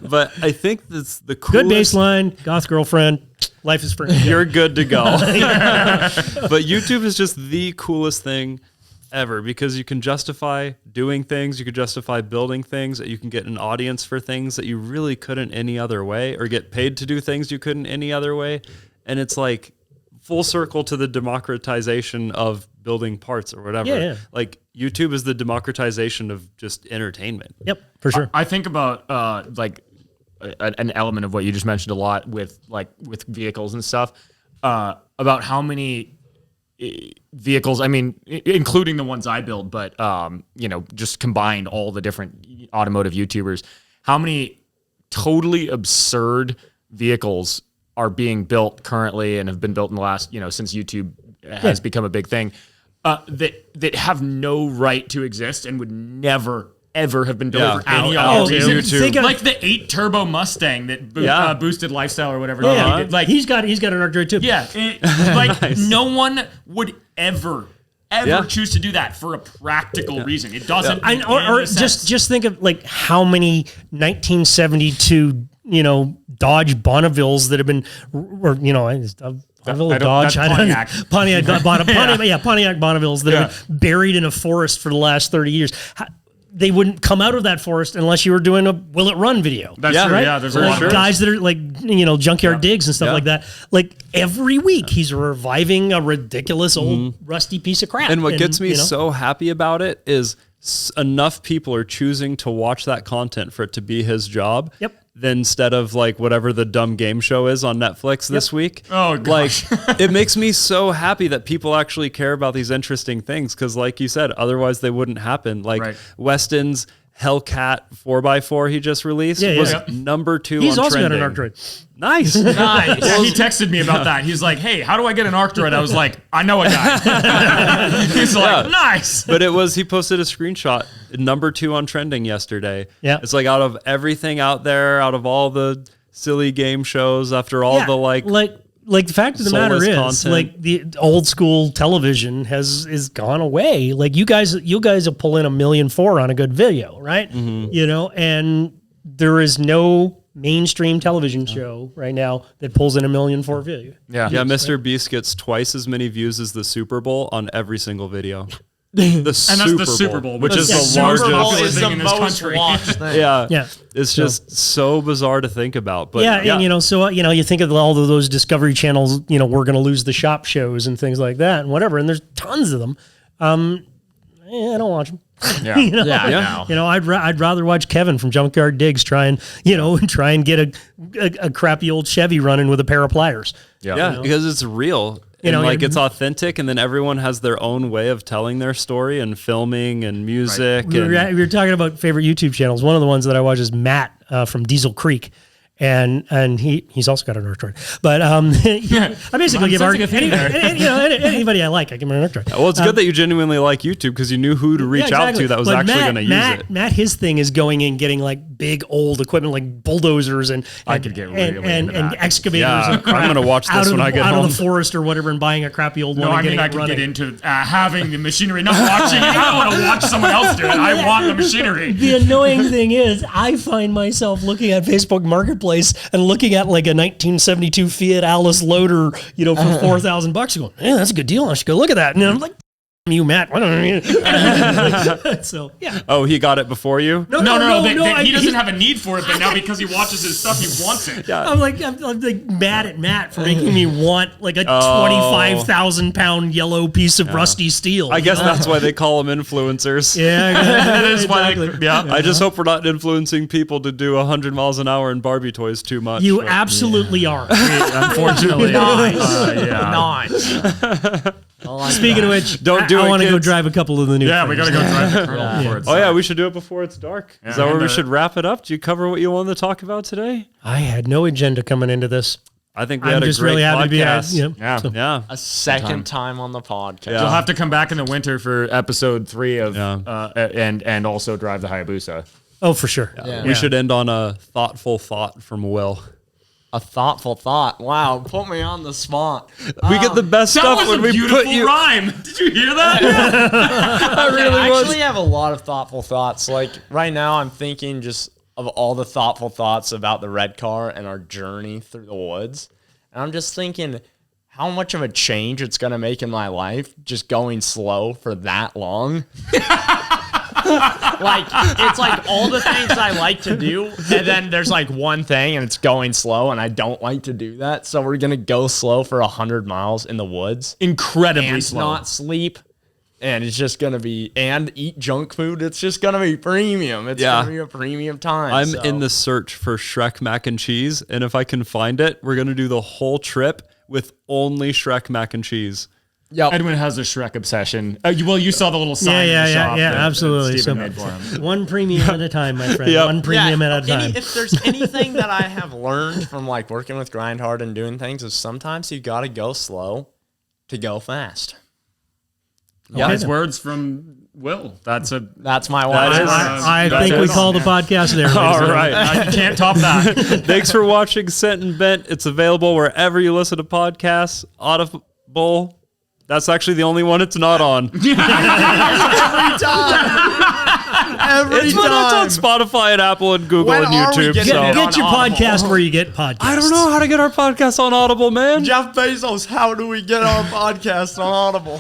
But I think that's the coolest. Good bass line, goth girlfriend, life is free. You're good to go. But YouTube is just the coolest thing ever because you can justify doing things, you can justify building things, you can get an audience for things that you really couldn't any other way, or get paid to do things you couldn't any other way. And it's full circle to the democratization of building parts or whatever. Yeah. YouTube is the democratization of just entertainment. Yep, for sure. I think about an element of what you just mentioned a lot with vehicles and stuff, about how many vehicles, I mean, including the ones I build, but just combined all the different automotive YouTubers, how many totally absurd vehicles are being built currently and have been built in the last, since YouTube has become a big thing, that have no right to exist and would never ever have been built for any out other to reason. YouTube. Like the 8 turbo Mustang that boosted lifestyle or whatever. Yeah, He did. Like he's got an arc droid too. yeah, like no one would ever choose to do that for a practical reason. It doesn't. Or just think of like how many 1972 Dodge Bonnevilles that have been, or Dodge, Pontiac Bonnevilles that have been buried in a forest for the last 30 years. They wouldn't come out of that forest unless you were doing a Will It Run video. That's true. Right? Yeah, there's a like lot of guys that are like, junkyard digs and stuff like that. Like every week he's reviving a ridiculous old rusty piece of crap. And what gets me so happy about it is enough people are choosing to watch that content for it to be his job. Yep. Then instead of like whatever the dumb game show is on Netflix this week. Oh, gosh. Like it makes me so happy that people actually care about these interesting things. Cause like you said, otherwise they wouldn't happen. Like Weston's Hellcat 4x4 he just released was number 2 He's on also trending. got an arc droid. Nice. Yeah, he texted me about that. He's like, hey, how do I get an arc droid? I was like, I know a guy. He's like, nice. But he posted a screenshot, number 2 on trending yesterday. Yeah. It's like out of everything out there, out of all the silly game shows, after all the like the fact of the matter is, content. like the old school television is gone away. Like you guys will pull in $1.4 million on a good video, right? And there is no mainstream television show right now that pulls in $1.4 million video. Yeah, Mr. Beast gets twice as many views as the Super Bowl on every single video. The Super Bowl, which is the Super Bowl largest. is the most watched thing. Yeah. It's just so bizarre to think about. But and you think of all of those Discovery Channels, we're going to lose the shop shows and things like that and whatever, and there's tons of them. I don't watch them. Yeah. I'd rather watch Kevin from Junkyard Digs try and get a crappy old Chevy running with a pair of pliers. Yeah, because it's real. It's authentic, and then everyone has their own way of telling their story and filming and music. Right. We were talking about favorite YouTube channels. One of the ones that I watch is Matt from Diesel Creek. And he's also got an arc droid, but I basically give anybody I like, I give him an arc droid. Well, it's good that you genuinely like YouTube because you knew who to reach out to that was actually going to use it. Matt, his thing is going and getting like big old equipment like bulldozers and I could get really into that. excavators. Yeah, and crap I'm going to watch this when I get home. Out of the forest or whatever and buying a crappy old one. No, I mean I could get into having the machinery, not watching it. I don't want to watch someone else do it. I want the machinery. The annoying thing is, I find myself looking at Facebook Marketplace and looking at like a 1972 Fiat Alice loader, for $4,000, going, yeah, that's a good deal. I should go look at that. And I'm like, you, Matt. So yeah. Oh, he got it before you? No. He doesn't have a need for it, but now because he watches his stuff, he wants it. Yeah. I'm like mad at Matt for making me want like a 25,000 pound yellow piece of rusty steel. I guess that's why they call them influencers. Yeah, that is why. I just hope we're not influencing people to do 100 miles an hour in Barbie toys too much. You absolutely are. Unfortunately, Speaking of which, I want to go drive a couple of the new. Yeah, we gotta go drive the Colonel before it's dark. We should do it before it's dark. Is that where we should wrap it up? Do you cover what you wanted to talk about today? I had no agenda coming into this. I think we had a great really happy podcast. to be Yeah. A second time on the podcast. Yeah. You'll have to come back in the winter for episode 3 of and also drive the Hayabusa. Oh, for sure. We should end on a thoughtful thought from Will. A thoughtful thought. Wow, put me on the spot. We get the best That stuff was when a we beautiful put you. rhyme. Did you hear that? I actually have a lot of thoughtful thoughts. Like right now, I'm thinking just of all the thoughtful thoughts about the red car and our journey through the woods. And I'm just thinking how much of a change it's going to make in my life just going slow for that long. Like, it's like all the things I like to do, and then there's like one thing and it's going slow, and I don't like to do that. So we're going to go slow for 100 miles in the woods. Incredibly and slow. Not sleep. And it's just going to be, and eat junk food. It's just going to be premium. It's going to be a premium time. I'm in the search for Shrek mac and cheese. And if I can find it, we're going to do the whole trip with only Shrek mac and cheese. Yep. Edwin has a Shrek obsession. You saw the little sign in the shop. Yeah, absolutely. Steven made for him. One premium at a time, my friend. One premium at a time. If there's anything that I have learned from like working with Grindhard and doing things is sometimes you got to go slow to go fast. Wise words from Will. That's my one. That is- I That think we is- call the podcast there. All right. you can't top that. Thanks for watching Sent and Bent. It's available wherever you listen to podcasts. Audible. That's actually the only one it's not on. Every It's on Spotify and Apple and Google When and are we YouTube. getting So it Get your on Audible. podcast where you get podcasts. I don't know how to get our podcast on Audible, man. Jeff Bezos, how do we get our podcast on Audible?